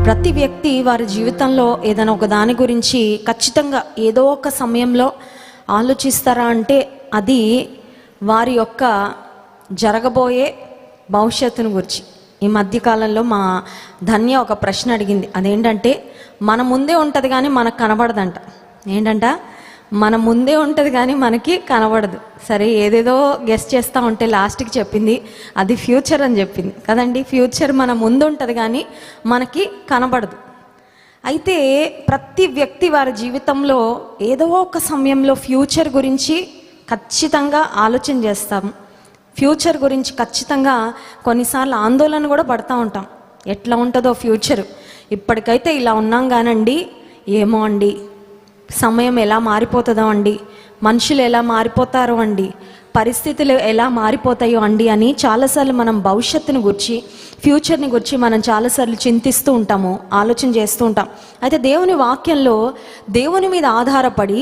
ప్రతి వ్యక్తి వారి జీవితంలో ఏదైనా ఒక దాని గురించి ఖచ్చితంగా ఏదో ఒక సమయంలో ఆలోచిస్తారా అంటే అది వారి యొక్క జరగబోయే భవిష్యత్తును గురించి. ఈ మధ్యకాలంలో మా ధన్య ఒక ప్రశ్న అడిగింది. అదేంటంటే, మన ముందే ఉంటుంది కానీ మనకు కనబడదంట. ఏంటంట, మన ముందే ఉంటుంది కానీ మనకి కనబడదు. సరే, ఏదేదో గెస్ చేస్తూ ఉంటే లాస్ట్కి చెప్పింది అది ఫ్యూచర్ అని చెప్పింది కదండి. ఫ్యూచర్ మన ముందు ఉంటుంది కానీ మనకి కనబడదు. అయితే ప్రతి వ్యక్తి వారి జీవితంలో ఏదో ఒక సమయంలో ఫ్యూచర్ గురించి ఖచ్చితంగా ఆలోచన చేస్తాము. ఫ్యూచర్ గురించి ఖచ్చితంగా కొన్నిసార్లు ఆందోళన కూడా పడుతూ ఉంటాం. ఎట్లా ఉంటుందో ఫ్యూచర్, ఇప్పటికైతే ఇలా ఉన్నాం కానండి, ఏమో అండి సమయం ఎలా మారిపోతుందో అండి, మనుషులు ఎలా మారిపోతారో అండి, పరిస్థితులు ఎలా మారిపోతాయో అండి అని చాలాసార్లు మనం భవిష్యత్తుని గురించి, ఫ్యూచర్ని గురించి మనం చాలాసార్లు చింతిస్తూ ఉంటాము, ఆలోచన చేస్తూ ఉంటాం. అయితే దేవుని వాక్యంలో దేవుని మీద ఆధారపడి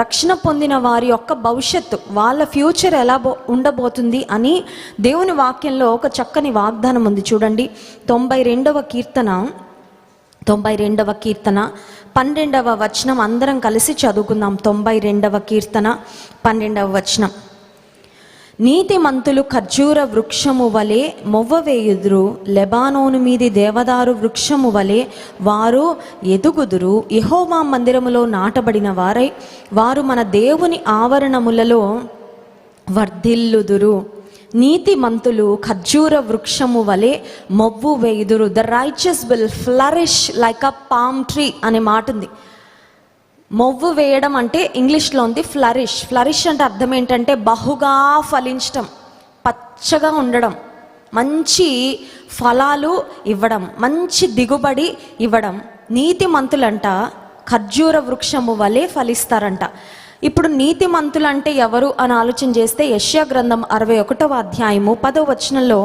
రక్షణ పొందిన వారి యొక్క భవిష్యత్తు, వాళ్ళ ఫ్యూచర్ ఎలా ఉండబోతుంది అని దేవుని వాక్యంలో ఒక చక్కని వాగ్దానం ఉంది. చూడండి, 92వ కీర్తన 12వ వచనం అందరం కలిసి చదువుకుందాం. 92వ కీర్తన 12వ వచనం. నీతిమంతులు ఖర్జూర వృక్షము వలె మొవ్వవేయుదురు, లెబానోను మీది దేవదారు వృక్షము వలె వారు ఎదుగుదురు. యెహోవా మందిరములో నాటబడిన వారై వారు మన దేవుని ఆవరణములలో వర్ధిల్లుదురు. నీతిమంతులు ఖర్జూర వృక్షము వలె మొవ్వు వేయుదురు. The righteous will flourish like a palm tree అనే మాట ఉంది. మొవ్వు వేయడం అంటే ఇంగ్లీష్లో ఉంది ఫ్లరిష్. ఫ్లరిష్ అంటే అర్థం ఏంటంటే బహుగా ఫలించడం, పచ్చగా ఉండడం, మంచి ఫలాలు ఇవ్వడం, మంచి దిగుబడి ఇవ్వడం. నీతిమంతులంట ఖర్జూర వృక్షము వలె ఫలిస్తారంట. ఇప్పుడు నీతిమంతులు అంటే ఎవరు అని ఆలోచన చేస్తే యెషయా గ్రంథం 61వ అధ్యాయము 10వ వచనంలో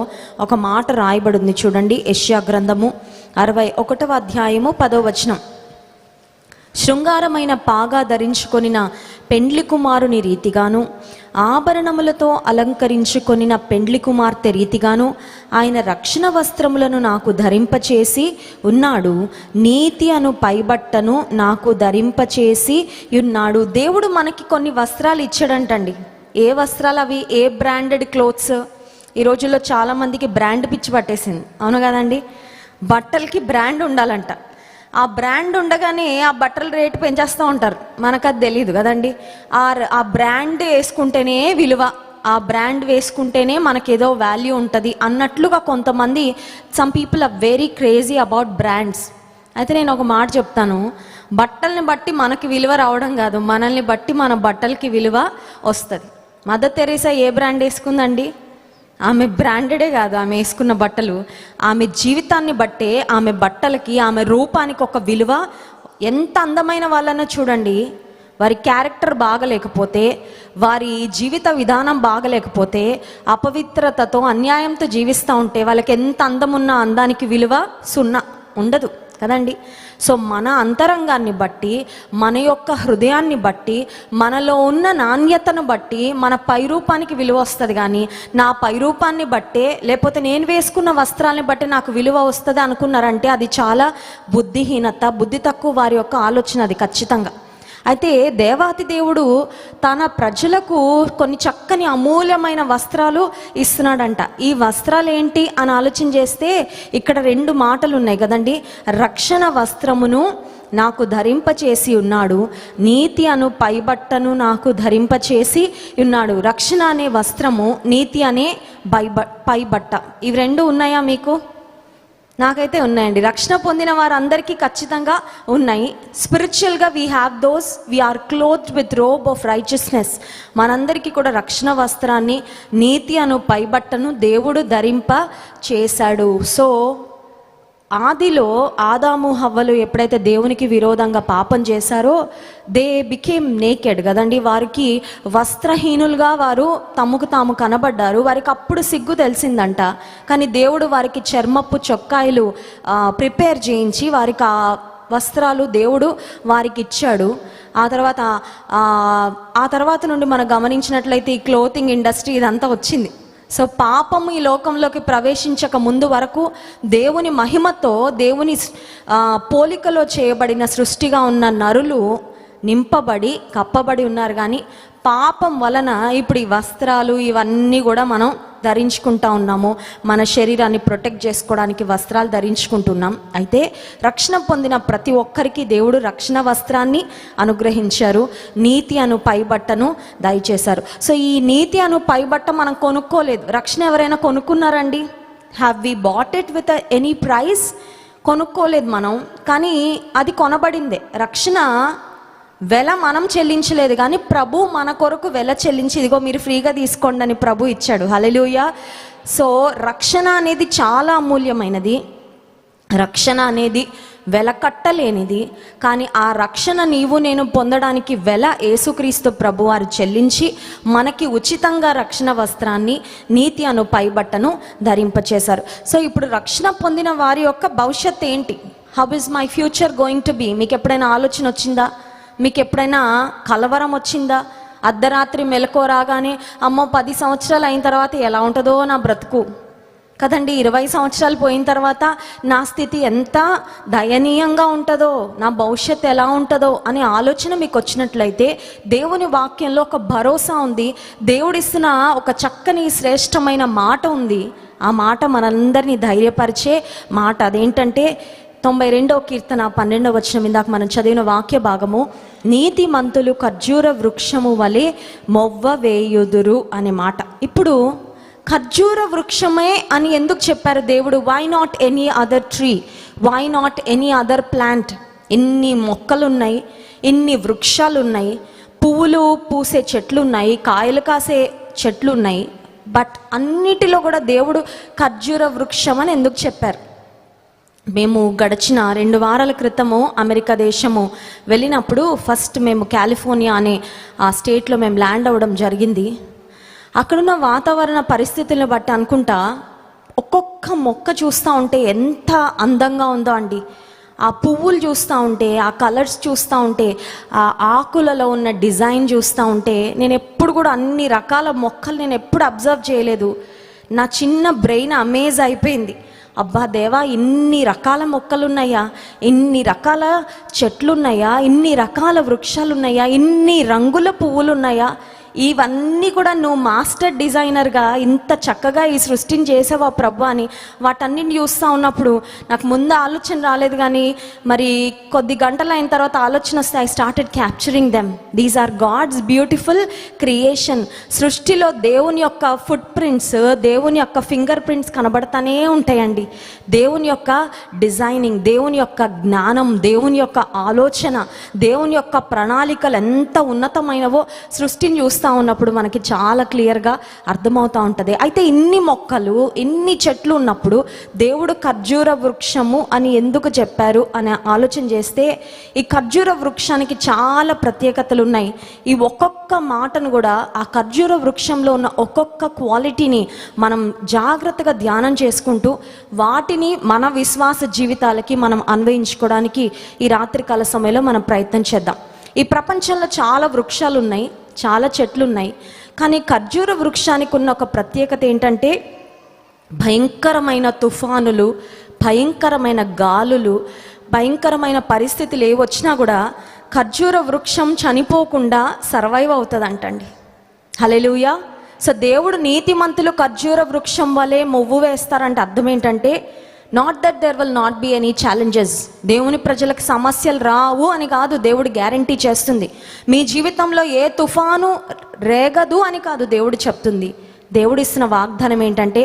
ఒక మాట రాయబడింది. చూడండి, యెషయా గ్రంథము 61వ అధ్యాయము 10వ వచనం. శృంగారమైన పాగా ధరించుకొనిన పెండ్లి కుమారుని రీతిగాను, ఆభరణములతో అలంకరించుకొనిన పెండ్లి కుమార్తె రీతిగాను ఆయన రక్షణ వస్త్రములను నాకు ధరింపచేసి ఉన్నాడు. నీతి అను పైబట్టను నాకు ధరింపచేసి ఉన్నాడు. దేవుడు మనకి కొన్ని వస్త్రాలు ఇచ్చాడంటండి. ఏ వస్త్రాలు అవి? ఏ బ్రాండెడ్ క్లోత్స్? ఈ రోజుల్లో చాలామందికి బ్రాండ్ పిచ్చి పట్టేసింది, అవును కదండి. బట్టలకి బ్రాండ్ ఉండాలంట. ఆ బ్రాండ్ ఉండగానే ఆ బట్టల రేటు పెంచేస్తూ ఉంటారు, మనకు అది తెలియదు కదండి. ఆ బ్రాండ్ వేసుకుంటేనే విలువ, ఆ బ్రాండ్ వేసుకుంటేనే మనకేదో వాల్యూ ఉంటుంది అన్నట్లుగా కొంతమంది, some people are very crazy about brands. అయితే నేను ఒక మాట చెప్తాను, బట్టల్ని బట్టి మనకి విలువ రావడం కాదు, మనల్ని బట్టి మన బట్టలకి విలువ వస్తుంది. మదర్ తెరీసా ఏ బ్రాండ్ వేసుకుందండి? ఆమె బ్రాండెడే కాదు, ఆమె వేసుకున్న బట్టలు, ఆమె జీవితాన్ని బట్టే ఆమె బట్టలకి, ఆమె రూపానికి ఒక విలువ. ఎంత అందమైన వాళ్ళనో చూడండి, వారి క్యారెక్టర్ బాగలేకపోతే, వారి జీవిత విధానం బాగలేకపోతే, అపవిత్రతతో అన్యాయంతో జీవిస్తూ ఉంటే వాళ్ళకి ఎంత అందం ఉన్నా అందానికి విలువ సున్నా, ఉండదు కదండి. సో మన అంతరంగాన్ని బట్టి, మన యొక్క హృదయాన్ని బట్టి, మనలో ఉన్న నాణ్యతను బట్టి మన పైరూపానికి విలువ వస్తుంది. కానీ నా పైరూపాన్ని బట్టే, లేకపోతే నేను వేసుకున్న వస్త్రాలని బట్టి నాకు విలువ వస్తుంది అనుకున్నారంటే అది చాలా బుద్ధిహీనత, బుద్ధి తక్కువ వారి యొక్క ఆలోచన అది ఖచ్చితంగా. అయితే దేవాతి దేవుడు తన ప్రజలకు కొన్ని చక్కని అమూల్యమైన వస్త్రాలు ఇస్తున్నాడంట. ఈ వస్త్రాలు ఏంటి అని ఆలోచన చేస్తే ఇక్కడ 2 మాటలు ఉన్నాయి కదండి. రక్షణ వస్త్రమును నాకు ధరింపచేసి ఉన్నాడు, నీతి అను పైబట్టను నాకు ధరింపచేసి ఉన్నాడు. రక్షణ అనే వస్త్రము, నీతి అనే పైబట్ట, ఇవి 2 ఉన్నాయా మీకు? నాకైతే ఉన్నాయండి. రక్షణ పొందిన వారందరికీ ఖచ్చితంగా ఉన్నాయి. స్పిరిచువల్గా we have those, we are clothed with robe of righteousness. మనందరికీ కూడా రక్షణ వస్త్రాన్ని, నీతి అను పైబట్టను దేవుడు ధరింప చేశాడు. సో ఆదిలో ఆదాము హవ్వలు ఎప్పుడైతే దేవునికి విరోధంగా పాపం చేశారో దే బికేమ్ నేకెడ్ కదండి. వారికి వస్త్రహీనులుగా వారు తమకు తాము కనబడ్డారు. వారికి అప్పుడు సిగ్గు తెలిసిందంట. కానీ దేవుడు వారికి చర్మపు చొక్కాయలు ప్రిపేర్ చేయించి వారికి ఆ వస్త్రాలు దేవుడు వారికి ఇచ్చాడు. ఆ తర్వాత నుండి మనం గమనించినట్లయితే ఈ క్లోతింగ్ ఇండస్ట్రీ ఇదంతా వచ్చింది. సో పాపము ఈ లోకంలోకి ప్రవేశించక ముందు వరకు దేవుని మహిమతో, దేవుని పోలికలో చేయబడిన సృష్టిగా ఉన్న నరులు నింపబడి కప్పబడి ఉన్నారు. కానీ పాపం వలన ఇప్పుడు ఈ వస్త్రాలు ఇవన్నీ కూడా మనం ధరించుకుంటా ఉన్నాము. మన శరీరాన్ని ప్రొటెక్ట్ చేసుకోవడానికి వస్త్రాలు ధరించుకుంటున్నాం. అయితే రక్షణ పొందిన ప్రతి ఒక్కరికి దేవుడు రక్షణ వస్త్రాన్ని అనుగ్రహించారు, నీతి అను పైబట్టను దయచేశారు. సో ఈ నీతి అను పైబట్ట మనం కొనుక్కోలేదు. రక్షణ ఎవరైనా కొనుక్కున్నారండి? Have we bought it with any price? కొనుక్కోలేదు మనం, కానీ అది కొనబడిందే. రక్షణ వెల మనం చెల్లించలేదు, కానీ ప్రభు మన కొరకు వెల చెల్లించి ఇదిగో మీరు ఫ్రీగా తీసుకోండి అని ప్రభు ఇచ్చాడు. హల్లెలూయా. సో రక్షణ అనేది చాలా అమూల్యమైనది. రక్షణ అనేది వెలకట్టలేనిది. కానీ ఆ రక్షణ నీవు నేను పొందడానికి వెల యేసుక్రీస్తు ప్రభు వారు చెల్లించి మనకి ఉచితంగా రక్షణ వస్త్రాన్ని, నీతి అను పైబట్టను ధరింపచేశారు. సో ఇప్పుడు రక్షణ పొందిన వారి యొక్క భవిష్యత్ ఏంటి? How is my future going to be? మీకు ఎప్పుడైనా ఆలోచన వచ్చిందా? మీకు ఎప్పుడైనా కలవరం వచ్చిందా? అర్ధరాత్రి మెలకువ రాగానే అమ్మో 10 సంవత్సరాలు అయిన తర్వాత ఎలా ఉంటుందో నా బ్రతుకు కదండి, 20 సంవత్సరాలు పోయిన తర్వాత నా స్థితి ఎంత దయనీయంగా ఉంటుందో, నా భవిష్యత్తు ఎలా ఉంటుందో అనే ఆలోచన మీకు వచ్చినట్లయితే దేవుని వాక్యంలో ఒక భరోసా ఉంది. దేవుడిస్తున్న ఒక చక్కని శ్రేష్టమైన మాట ఉంది. ఆ మాట మనందరినీ ధైర్యపరిచే మాట. అదేంటంటే 92వ కీర్తన 12వ వచనం, ఇందాక మనం చదివిన వాక్య భాగము, నీతిమంతులు ఖర్జూర వృక్షము వలె మొవ్వ వేయుదురు అనే మాట. ఇప్పుడు ఖర్జూర వృక్షమే అని ఎందుకు చెప్పారు దేవుడు? Why not any other tree? Why not any other plant? ఇన్ని మొక్కలు ఉన్నాయి, ఇన్ని వృక్షాలు ఉన్నాయి, పువ్వులు పూసే చెట్లు ఉన్నాయి, కాయలు కాసే చెట్లు ఉన్నాయి, బట్ అన్నిటిలో కూడా దేవుడు ఖర్జూర వృక్షం అని ఎందుకు చెప్పారు? మేము గడిచిన 2 వారాల క్రితము అమెరికా దేశము వెళ్ళినప్పుడు ఫస్ట్ మేము కాలిఫోర్నియా అనే ఆ స్టేట్లో మేము ల్యాండ్ అవ్వడం జరిగింది. అక్కడున్న వాతావరణ పరిస్థితులను బట్టి అనుకుంటా ఒక్కొక్క మొక్క చూస్తూ ఉంటే ఎంత అందంగా ఉందో అండి. ఆ పువ్వులు చూస్తూ ఉంటే, ఆ కలర్స్ చూస్తూ ఉంటే, ఆ ఆకులలో ఉన్న డిజైన్ చూస్తూ ఉంటే, నేను ఎప్పుడు కూడా అన్ని రకాల మొక్కలు నేను ఎప్పుడు అబ్జర్వ్ చేయలేదు. నా చిన్న బ్రెయిన్ అమేజ్ అయిపోయింది. అబ్బా దేవా, ఇన్ని రకాల మొక్కలున్నాయా, ఇన్ని రకాల చెట్లున్నాయా, ఇన్ని రకాల వృక్షాలున్నాయా, ఇన్ని రంగుల పువ్వులున్నాయా, ఇవన్నీ కూడా నువ్వు మాస్టర్ డిజైనర్గా ఇంత చక్కగా ఈ సృష్టిని చేసావా ప్రభు అని వాటన్నిటిని చూస్తూ ఉన్నప్పుడు నాకు ముందు ఆలోచన రాలేదు. కానీ మరి కొద్ది గంటలు అయిన తర్వాత ఆలోచన వస్తే I started capturing them. These are God's beautiful creation. సృష్టిలో దేవుని యొక్క ఫుట్ ప్రింట్స్, దేవుని యొక్క ఫింగర్ ప్రింట్స్ కనబడతానే ఉంటాయండి. దేవుని యొక్క డిజైనింగ్, దేవుని యొక్క జ్ఞానం, దేవుని యొక్క ఆలోచన, దేవుని యొక్క ప్రణాళికలు ఎంత ఉన్నతమైనవో సృష్టిని చూస్తూ ఉన్నప్పుడు మనకి చాలా క్లియర్గా అర్థమవుతూ ఉంటుంది. అయితే ఇన్ని మొక్కలు, ఇన్ని చెట్లు ఉన్నప్పుడు దేవుడు ఖర్జూర వృక్షము అని ఎందుకు చెప్పారు అని ఆలోచన చేస్తే ఈ ఖర్జూర వృక్షానికి చాలా ప్రత్యేకతలు ఉన్నాయి. ఈ ఒక్కొక్క మాటను కూడా, ఆ ఖర్జూర వృక్షంలో ఉన్న ఒక్కొక్క క్వాలిటీని మనం జాగ్రత్తగా ధ్యానం చేసుకుంటూ వాటిని మన విశ్వాస జీవితాలకి మనం అన్వయించుకోవడానికి ఈ రాత్రికాల సమయంలో మనం ప్రయత్నం చేద్దాం. ఈ ప్రపంచంలో చాలా వృక్షాలు ఉన్నాయి, చాలా చెట్లు ఉన్నాయి, కానీ ఖర్జూర వృక్షానికి ఉన్న ఒక ప్రత్యేకత ఏంటంటే భయంకరమైన తుఫానులు, భయంకరమైన గాలులు, భయంకరమైన పరిస్థితులు ఏ వచ్చినా కూడా ఖర్జూర వృక్షం చనిపోకుండా సర్వైవ్ అవుతుందంటండి. హల్లెలూయా. సో దేవుడు నీతిమంతులు ఖర్జూర వృక్షం వలె మొవ్వు వేస్తారంటే అర్థం ఏంటంటే not that there will not be any challenges. దేవుని ప్రజలకు సమస్యలు రావు అని కాదు, దేవుడు గ్యారంటీ చేస్తుంది. మీ జీవితంలో ఏ తుఫాను రేగదు అని కాదు దేవుడు చెప్తుంది. దేవుడు ఇస్తున్న వాగ్దానం ఏంటంటే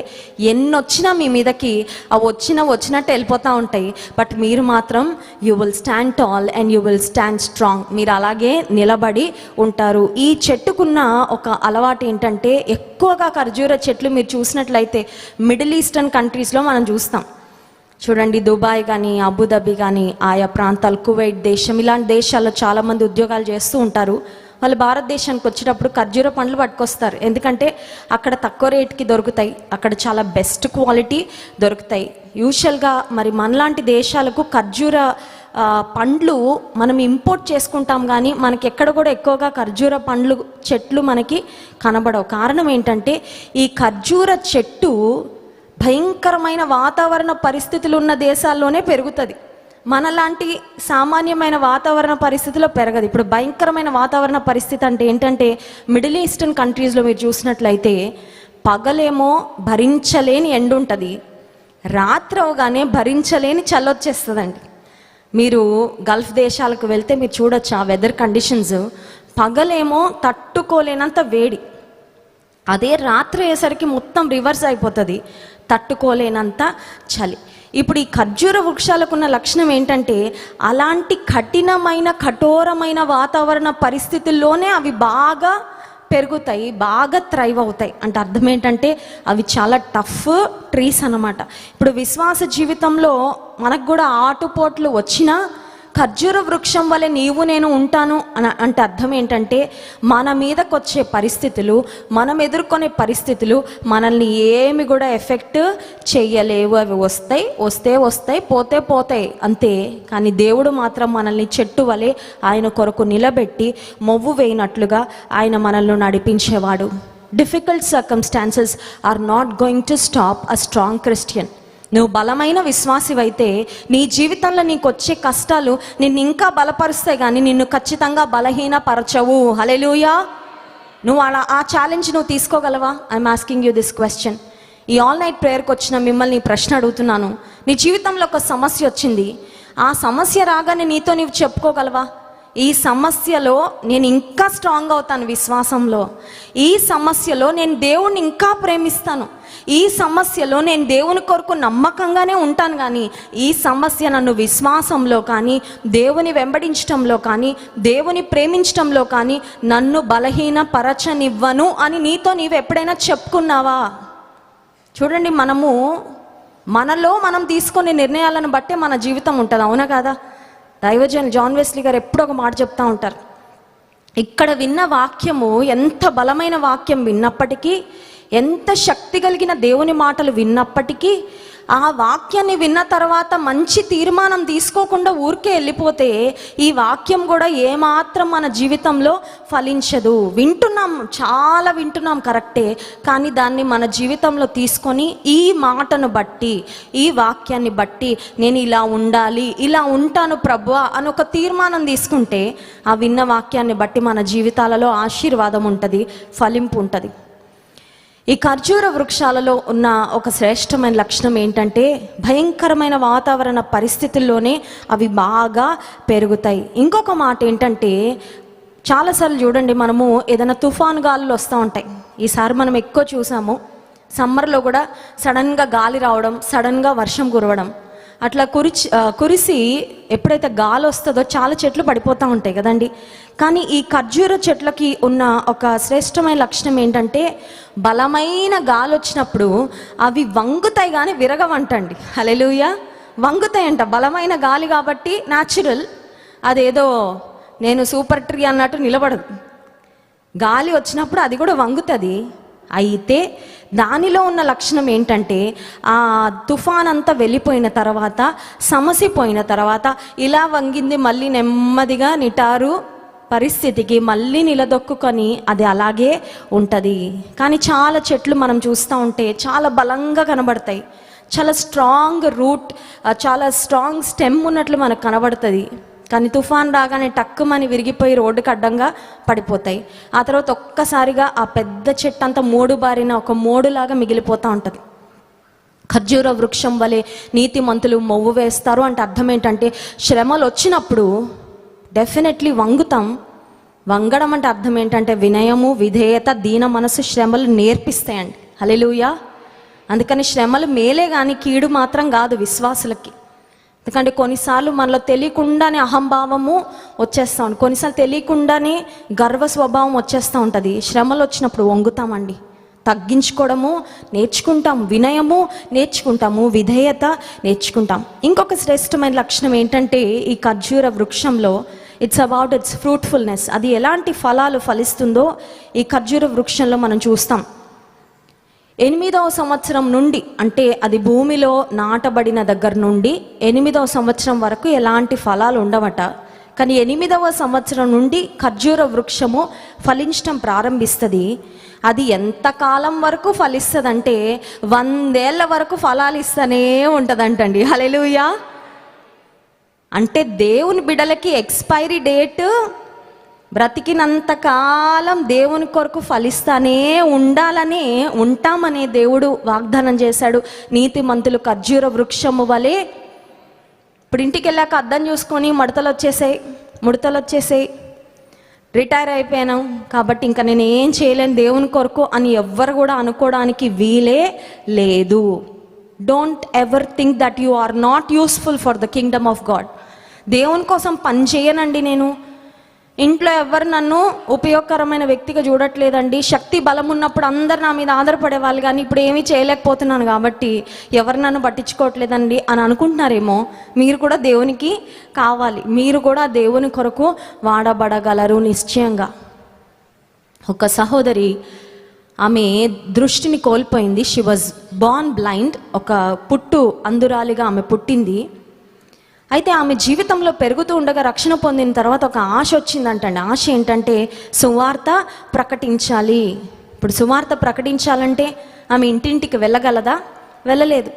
ఎన్నొచ్చినా మీ మీదకి అవి వచ్చినట్టు వెళ్ళిపోతూ ఉంటాయి, బట్ మీరు మాత్రం you will stand tall and you will stand strong. మీరు అలాగే నిలబడి ఉంటారు. ఈ చెట్టుకున్న ఒక అలవాటు ఏంటంటే ఎక్కువగా ఖర్జూర చెట్లు మీరు చూసినట్లయితే మిడిల్ ఈస్టర్న్ కంట్రీస్లో మనం చూస్తాం. చూడండి, దుబాయ్ కానీ, అబుదాబి కానీ, ఆయా ప్రాంతాలు, కువైట్ దేశం, ఇలాంటి దేశాల్లో చాలామంది ఉద్యోగాలు చేస్తూ ఉంటారు. వాళ్ళు భారతదేశానికి వచ్చేటప్పుడు ఖర్జూర పండ్లు పట్టుకొస్తారు. ఎందుకంటే అక్కడ తక్కువ రేటుకి దొరుకుతాయి, అక్కడ చాలా బెస్ట్ క్వాలిటీ దొరుకుతాయి. యూజువల్గా మరి మనలాంటి దేశాలకు ఖర్జూర పండ్లు మనం ఇంపోర్ట్ చేసుకుంటాం, కానీ మనకి ఎక్కడ కూడా ఎక్కువగా ఖర్జూర పండ్లు చెట్లు మనకి కనబడవు. కారణం ఏంటంటే ఈ ఖర్జూర చెట్టు భయంకరమైన వాతావరణ పరిస్థితులు ఉన్న దేశాల్లోనే పెరుగుతుంది. మనలాంటి సామాన్యమైన వాతావరణ పరిస్థితిలో పెరగదు. ఇప్పుడు భయంకరమైన వాతావరణ పరిస్థితి అంటే ఏంటంటే, మిడిల్ ఈస్టర్న్ కంట్రీస్లో మీరు చూసినట్లయితే పగలేమో భరించలేని ఎండ ఉంటుంది, రాత్రి అవగానే భరించలేని చల్లొచ్చేస్తుందండి. మీరు గల్ఫ్ దేశాలకు వెళ్తే మీరు చూడొచ్చు ఆ వెదర్ కండిషన్స్. పగలేమో తట్టుకోలేనంత వేడి, అదే రాత్రి అయ్యేసరికి మొత్తం రివర్స్ అయిపోతుంది, తట్టుకోలేనంత చలి. ఇప్పుడు ఈ ఖర్జూర వృక్షాలకున్న లక్షణం ఏంటంటే, అలాంటి కఠినమైన కఠోరమైన వాతావరణ పరిస్థితుల్లోనే అవి బాగా పెరుగుతాయి, బాగా థ్రైవ్ అవుతాయి. అంటే అర్థం ఏంటంటే అవి చాలా టఫ్ ట్రీస్ అన్నమాట. ఇప్పుడు విశ్వాస జీవితంలో మనకు కూడా ఆటుపోట్లు వచ్చినా ఖర్జూర వృక్షం వలె నీవు నేను ఉంటాను అంటే అర్థం ఏంటంటే, మన మీదకి వచ్చే పరిస్థితులు, మనం ఎదుర్కొనే పరిస్థితులు మనల్ని ఏమి కూడా ఎఫెక్ట్ చెయ్యలేవు. అవి వస్తాయి పోతే పోతాయి అంతే. కానీ దేవుడు మాత్రం మనల్ని చెట్టు వలె ఆయన కొరకు నిలబెట్టి మొవ్వు వేయినట్లుగా ఆయన మనల్ని నడిపించేవాడు. Difficult circumstances are not going to stop a strong Christian. నువ్వు బలమైన విశ్వాసివైతే నీ జీవితంలో నీకు వచ్చే కష్టాలు నిన్ను ఇంకా బలపరుస్తాయి, కానీ నిన్ను ఖచ్చితంగా బలహీనపరచవు. హల్లెలూయా. నువ్వు ఆ ఛాలెంజ్ నువ్వు తీసుకోగలవా? I'm asking you this question. ఈ ఆల్ నైట్ ప్రేయర్కి వచ్చిన మిమ్మల్ని ప్రశ్న అడుగుతున్నాను. నీ జీవితంలో ఒక సమస్య వచ్చింది, ఆ సమస్య రాగానే నీతో నీవు చెప్పుకోగలవా, ఈ సమస్యలో నేను ఇంకా స్ట్రాంగ్ అవుతాను విశ్వాసంలో, ఈ సమస్యలో నేను దేవుణ్ణి ఇంకా ప్రేమిస్తాను, ఈ సమస్యలో నేను దేవుని కొరకు నమ్మకంగానే ఉంటాను, కానీ ఈ సమస్య నన్ను విశ్వాసంలో కానీ దేవుని వెంబడించటంలో కానీ దేవుని ప్రేమించటంలో కానీ నన్ను బలహీనపరచనివ్వను అని నీతో నీవు ఎప్పుడైనా చెప్పుకున్నావా? చూడండి, మనలో మనం తీసుకునే నిర్ణయాలను బట్టే మన జీవితం ఉంటుంది, అవునా కాదా? దైవజన్ జాన్ వెస్లీ గారు ఎప్పుడు ఒక మాట చెప్తూ ఉంటారు, ఇక్కడ విన్న వాక్యము ఎంత బలమైన వాక్యం విన్నప్పటికీ, ఎంత శక్తి కలిగిన దేవుని మాటలు విన్నప్పటికీ, ఆ వాక్యాన్ని విన్న తర్వాత మంచి తీర్మానం తీసుకోకుండా ఊరికే వెళ్ళిపోతే ఈ వాక్యం కూడా ఏమాత్రం మన జీవితంలో ఫలించదు. చాలా వింటున్నాం కరెక్టే, కానీ దాన్ని మన జీవితంలో తీసుకొని ఈ మాటను బట్టి, ఈ వాక్యాన్ని బట్టి నేను ఇలా ఉండాలి, ఇలా ఉంటాను ప్రభువా అని ఒక తీర్మానం తీసుకుంటే ఆ విన్న వాక్యాన్ని బట్టి మన జీవితాలలో ఆశీర్వాదం ఉంటుంది, ఫలింపు ఉంటుంది. ఈ ఖర్జూర వృక్షాలలో ఉన్న ఒక శ్రేష్టమైన లక్షణం ఏంటంటే, భయంకరమైన వాతావరణ పరిస్థితుల్లోనే అవి బాగా పెరుగుతాయి. ఇంకొక మాట ఏంటంటే, చాలాసార్లు చూడండి, మనము ఏదైనా తుఫాను గాలులు వస్తూ ఉంటాయి. ఈసారి మనం ఎక్కువ చూసాము, సమ్మర్లో కూడా సడన్గా గాలి రావడం, సడన్గా వర్షం కురవడం. అట్లా కురిసి ఎప్పుడైతే గాలి వస్తుందో చాలా చెట్లు పడిపోతూ ఉంటాయి కదండి. కానీ ఈ ఖర్జూర చెట్లకి ఉన్న ఒక శ్రేష్టమైన లక్షణం ఏంటంటే, బలమైన గాలి వచ్చినప్పుడు అవి వంగుతాయి కానీ విరగవంటండి. హల్లెలూయా. వంగుతాయంట, బలమైన గాలి కాబట్టి న్యాచురల్, అదేదో నేను సూపర్ ట్రీ అన్నట్టు నిలబడదు. గాలి వచ్చినప్పుడు అది కూడా వంగుతుంది. అయితే దానిలో ఉన్న లక్షణం ఏంటంటే, ఆ తుఫాన్ అంతా వెళ్ళిపోయిన తర్వాత, సమసిపోయిన తర్వాత ఇలా వంగింది మళ్ళీ నెమ్మదిగా నిటారు పరిస్థితికి మళ్ళీ నిలదొక్కుని అది అలాగే ఉంటుంది. కానీ చాలా చెట్లు మనం చూస్తూ ఉంటే చాలా బలంగా కనబడతాయి, చాలా స్ట్రాంగ్ రూట్, చాలా స్ట్రాంగ్ స్టెమ్ ఉన్నట్లు మనకు కనబడుతుంది. కానీ తుఫాన్ రాగానే టక్కుమని విరిగిపోయి రోడ్డుకి అడ్డంగా పడిపోతాయి. ఆ తర్వాత ఒక్కసారిగా ఆ పెద్ద చెట్టు అంతా మోడుబారిన ఒక మోడులాగా మిగిలిపోతూ ఉంటుంది. ఖర్జూర వృక్షం వలె నీతిమంతులు మొవ్వు వేస్తారు అంటే అర్థం ఏంటంటే, శ్రమలు వచ్చినప్పుడు డెఫినెట్లీ వంగడం అంటే అర్థం ఏంటంటే వినయము, విధేయత, దీన మనసు శ్రమలు నేర్పిస్తాయండి. హల్లెలూయా. అందుకని శ్రమలు మేలే కానీ కీడు మాత్రం కాదు విశ్వాసులకి. ఎందుకంటే కొన్నిసార్లు మనలో తెలియకుండానే అహంభావము వచ్చేస్తూ ఉంటుంది, కొన్నిసార్లు తెలియకుండానే గర్వ స్వభావం వచ్చేస్తూ ఉంటుంది. శ్రమలు వచ్చినప్పుడు వంగుతామండి, తగ్గించుకోవడము నేర్చుకుంటాం, వినయము నేర్చుకుంటాము, విధేయత నేర్చుకుంటాం. ఇంకొక శ్రేష్టమైన లక్షణం ఏంటంటే, ఈ ఖర్జూర వృక్షంలో ఇట్స్ అబౌట్ ఇట్స్ ఫ్రూట్ఫుల్నెస్. అది ఎలాంటి ఫలాలు ఫలిస్తుందో ఈ ఖర్జూర వృక్షంలో మనం చూస్తాం. 8వ సంవత్సరం నుండి, అంటే అది భూమిలో నాటబడిన దగ్గర నుండి 8వ సంవత్సరం వరకు ఎలాంటి ఫలాలు ఉండవట. కానీ 8వ సంవత్సరం నుండి ఖర్జూర వృక్షము ఫలించడం ప్రారంభిస్తుంది. అది ఎంతకాలం వరకు ఫలిస్తుంది అంటే 100 ఏళ్ల వరకు ఫలాలు ఇస్తూనే ఉంటుందంటండి. హల్లెలూయా. అంటే దేవుని బిడ్డలకి ఎక్స్పైరీ డేట్, బ్రతికినంత కాలం దేవుని కొరకు ఫలిస్తానే ఉండాలని ఉంటామనే దేవుడు వాగ్దానం చేశాడు. నీతిమంతులు ఖర్జూర వృక్షము వలె. ఇప్పుడు ఇంటికి వెళ్ళాక అద్దం చూసుకొని ముడతలు వచ్చేసాయి, రిటైర్ అయిపోయాను కాబట్టి ఇంకా నేను ఏం చేయలేను దేవుని కొరకు అని ఎవ్వరు కూడా అనుకోవడానికి వీలే లేదు. Don't ever think that you are not useful for the kingdom of God. దేవుని కోసం పని చేయనండి, నేను ఇంట్లో ఎవరు నన్ను ఉపయోగకరమైన వ్యక్తిగా చూడట్లేదండి, శక్తి బలం ఉన్నప్పుడు అందరు నా మీద ఆధారపడే వాళ్ళు, కానీ ఇప్పుడు ఏమీ చేయలేకపోతున్నాను కాబట్టి ఎవరు నన్ను పట్టించుకోవట్లేదండి అని అనుకుంటున్నారేమో. మీరు కూడా దేవునికి కావాలి, మీరు కూడా దేవుని కొరకు వాడబడగలరు నిశ్చయంగా. ఒక సహోదరి, ఆమె దృష్టిని కోల్పోయింది. She was born blind. ఒక అందురాలిగా ఆమె పుట్టింది. అయితే ఆమె జీవితంలో పెరుగుతూ ఉండగా రక్షణ పొందిన తర్వాత ఒక ఆశ వచ్చిందంటండి. ఆశ ఏంటంటే సువార్త ప్రకటించాలి. ఇప్పుడు సువార్త ప్రకటించాలంటే ఆమె ఇంటింటికి వెళ్ళగలదా? వెళ్ళలేదు.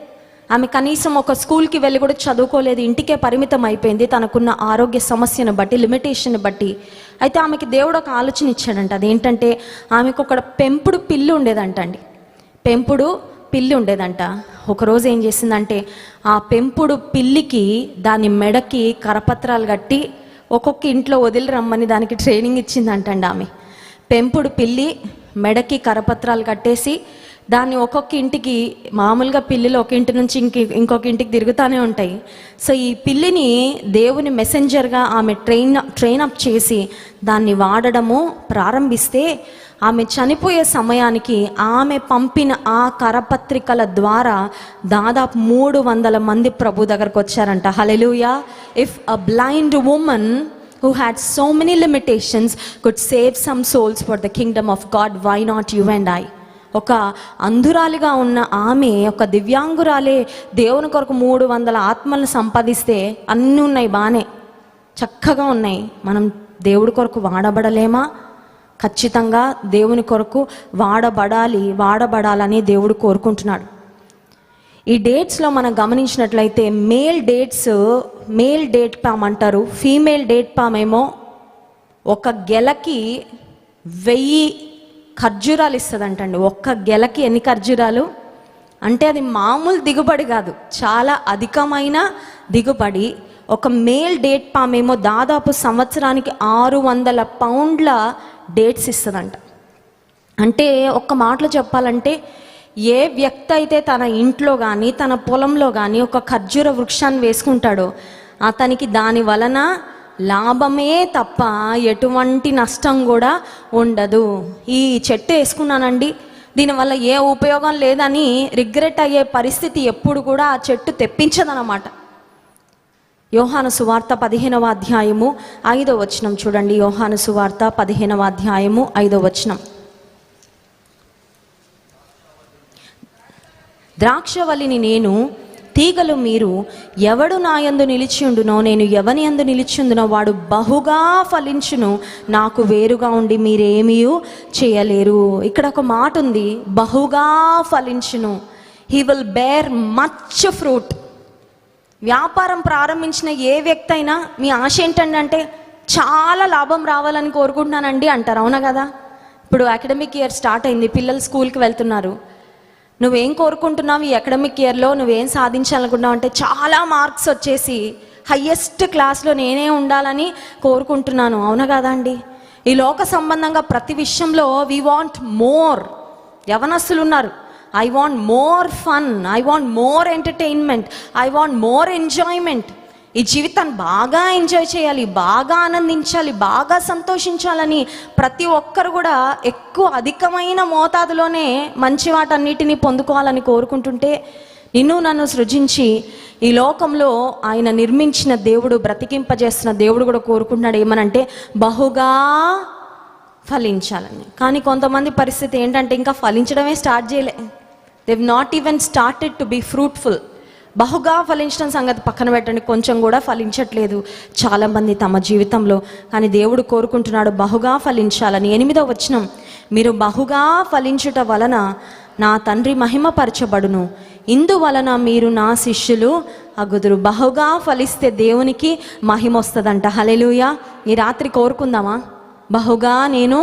ఆమె కనీసం ఒక స్కూల్కి వెళ్ళి కూడా చదువుకోలేదు, ఇంటికే పరిమితం అయిపోయింది తనకున్న ఆరోగ్య సమస్యను బట్టి, లిమిటేషన్ బట్టి. అయితే ఆమెకి దేవుడు ఒక ఆలోచన ఇచ్చాడంట. అదేంటంటే ఆమెకు ఒక పెంపుడు పిల్లి ఉండేదంటండి. పిల్లి ఉండేదంట. ఒకరోజు ఏం చేసిందంటే ఆ పెంపుడు పిల్లికి దాని మెడకి కరపత్రాలు కట్టి ఒక్కొక్క ఇంట్లో వదిలి రమ్మని దానికి ట్రైనింగ్ ఇచ్చిందంటండి ఆమె. పెంపుడు పిల్లి మెడకి కరపత్రాలు కట్టేసి దాన్ని ఒక్కొక్క ఇంటికి, మామూలుగా పిల్లిలు ఒక ఇంటి నుంచి ఇంకొక ఇంటికి తిరుగుతూనే ఉంటాయి. సో ఈ పిల్లిని దేవుని మెసెంజర్గా ఆమె ట్రైన్ అప్ చేసి దాన్ని వాడడము ప్రారంభిస్తే ఆమె చనిపోయే సమయానికి ఆమె పంపిన ఆ కరపత్రికల ద్వారా దాదాపు 300 మంది ప్రభు దగ్గరకు వచ్చారంట. Hallelujah. If a blind woman who had so many limitations could save some souls for the kingdom of God, why not you and I? ఒక అంధురాలిగా ఉన్న ఆమె, ఒక దివ్యాంగురాలే దేవుని కొరకు 300 ఆత్మలను సంపాదిస్తే అన్నీ ఉన్నాయి, బాగానే చక్కగా ఉన్నాయి. మనం దేవుడి కొరకు వాడబడలేమా? ఖచ్చితంగా దేవుని కొరకు వాడబడాలని దేవుడు కోరుకుంటున్నాడు. ఈ డేట్స్లో మనం గమనించినట్లయితే మేల్ డేట్ పామ్ అంటారు, ఫీమేల్ డేట్ పామ్ ఏమో ఒక గెలకి 1000 ఖర్జూరాలు ఇస్తుందంటండి. ఒక్క గెలకి ఎన్ని ఖర్జూరాలు అంటే అది మామూలు దిగుబడి కాదు, చాలా అధికమైన దిగుబడి. ఒక మేల్ డేట్ పామ్ ఏమో దాదాపు సంవత్సరానికి 600 పౌండ్ల డేట్స్ ఇస్తుందంట. అంటే ఒక్క మాటలో చెప్పాలంటే ఏ వ్యక్తి అయితే తన ఇంట్లో కానీ తన పొలంలో కానీ ఒక ఖర్జూర వృక్షాన్ని వేసుకుంటాడో అతనికి దాని వలన లాభమే తప్ప ఎటువంటి నష్టం కూడా ఉండదు. ఈ చెట్టు వేసుకున్నానండి, దీనివల్ల ఏ ఉపయోగం లేదని రిగ్రెట్ అయ్యే పరిస్థితి ఎప్పుడు కూడా ఆ చెట్టు తెప్పించదన్నమాట. యోహాను సువార్త 15వ అధ్యాయము 5వ వచనం చూడండి. యోహాను సువార్త 15వ అధ్యాయము 5వ వచనం. ద్రాక్షవల్లిని నేను, తీగలు మీరు. ఎవడు నా యందు నిలిచియుండునో నేను ఎవని యందు నిలిచియుందునో వాడు బహుగా ఫలించును. నాకు వేరుగా ఉండి మీరేమీ చేయలేరు. ఇక్కడ ఒక మాట ఉంది, బహుగా ఫలించును. He will bear much fruit. వ్యాపారం ప్రారంభించిన ఏ వ్యక్తి అయినా మీ ఆశ ఏంటంటే చాలా లాభం రావాలని కోరుకుంటున్నానండి అంటారు, అవునా కదా? ఇప్పుడు అకాడమిక్ ఇయర్ స్టార్ట్ అయింది, పిల్లలు స్కూల్కి వెళ్తున్నారు. నువ్వేం కోరుకుంటున్నావు ఈ అకాడమిక్ ఇయర్లో, నువ్వేం సాధించాలనుకుంటున్నావు అంటే చాలా మార్క్స్ వచ్చేసి హయ్యెస్ట్ క్లాస్లో నేనే ఉండాలని కోరుకుంటున్నాను, అవునా కదా అండి? ఈ లోక సంబంధంగా ప్రతి విషయంలో వి వాంట్ మోర్. యవనస్తులు ఉన్నారు, I want more fun, I want more entertainment, I want more enjoyment. ఈ జీవితాన్ని బాగా ఎంజాయ్ చేయాలి, బాగా ఆనందించాలి, బాగా సంతోషించాలని ప్రతి ఒక్కరు కూడా ఎక్కువ అధికమైన మోతాదులోనే మంచి వాటన్నిటిని పొందుకోవాలని కోరుకుంటుంటే, నిన్ను నన్ను సృజించి ఈ లోకంలో ఆయన నిర్మించిన దేవుడు, బ్రతికింపజేస్తున్న దేవుడు కూడా కోరుకుంటున్నాడు ఏమనంటే బహుగా ఫలించాలని. కానీ కొంతమంది పరిస్థితి ఏంటంటే ఇంకా ఫలించడమే స్టార్ట్ చేయలే, they've not even started to be fruitful. బహుగా ఫలించడం సంగతి పక్కన పెట్టండి, కొంచెం కూడా ఫలించట్లేదు చాలామంది తమ జీవితంలో. కానీ దేవుడు కోరుకుంటున్నాడు బహుగా ఫలించాలని. 8వ వచనం, మీరు బహుగా ఫలించుట వలన నా తండ్రి మహిమపరచబడును, ఇందువలన మీరు నా శిష్యులు అగుదురు. బహుగా ఫలిస్తే దేవునికి మహిమ వస్తుందంట. హల్లెలూయా. ఈ రాత్రి కోరుకుందామా? బహుగా నేను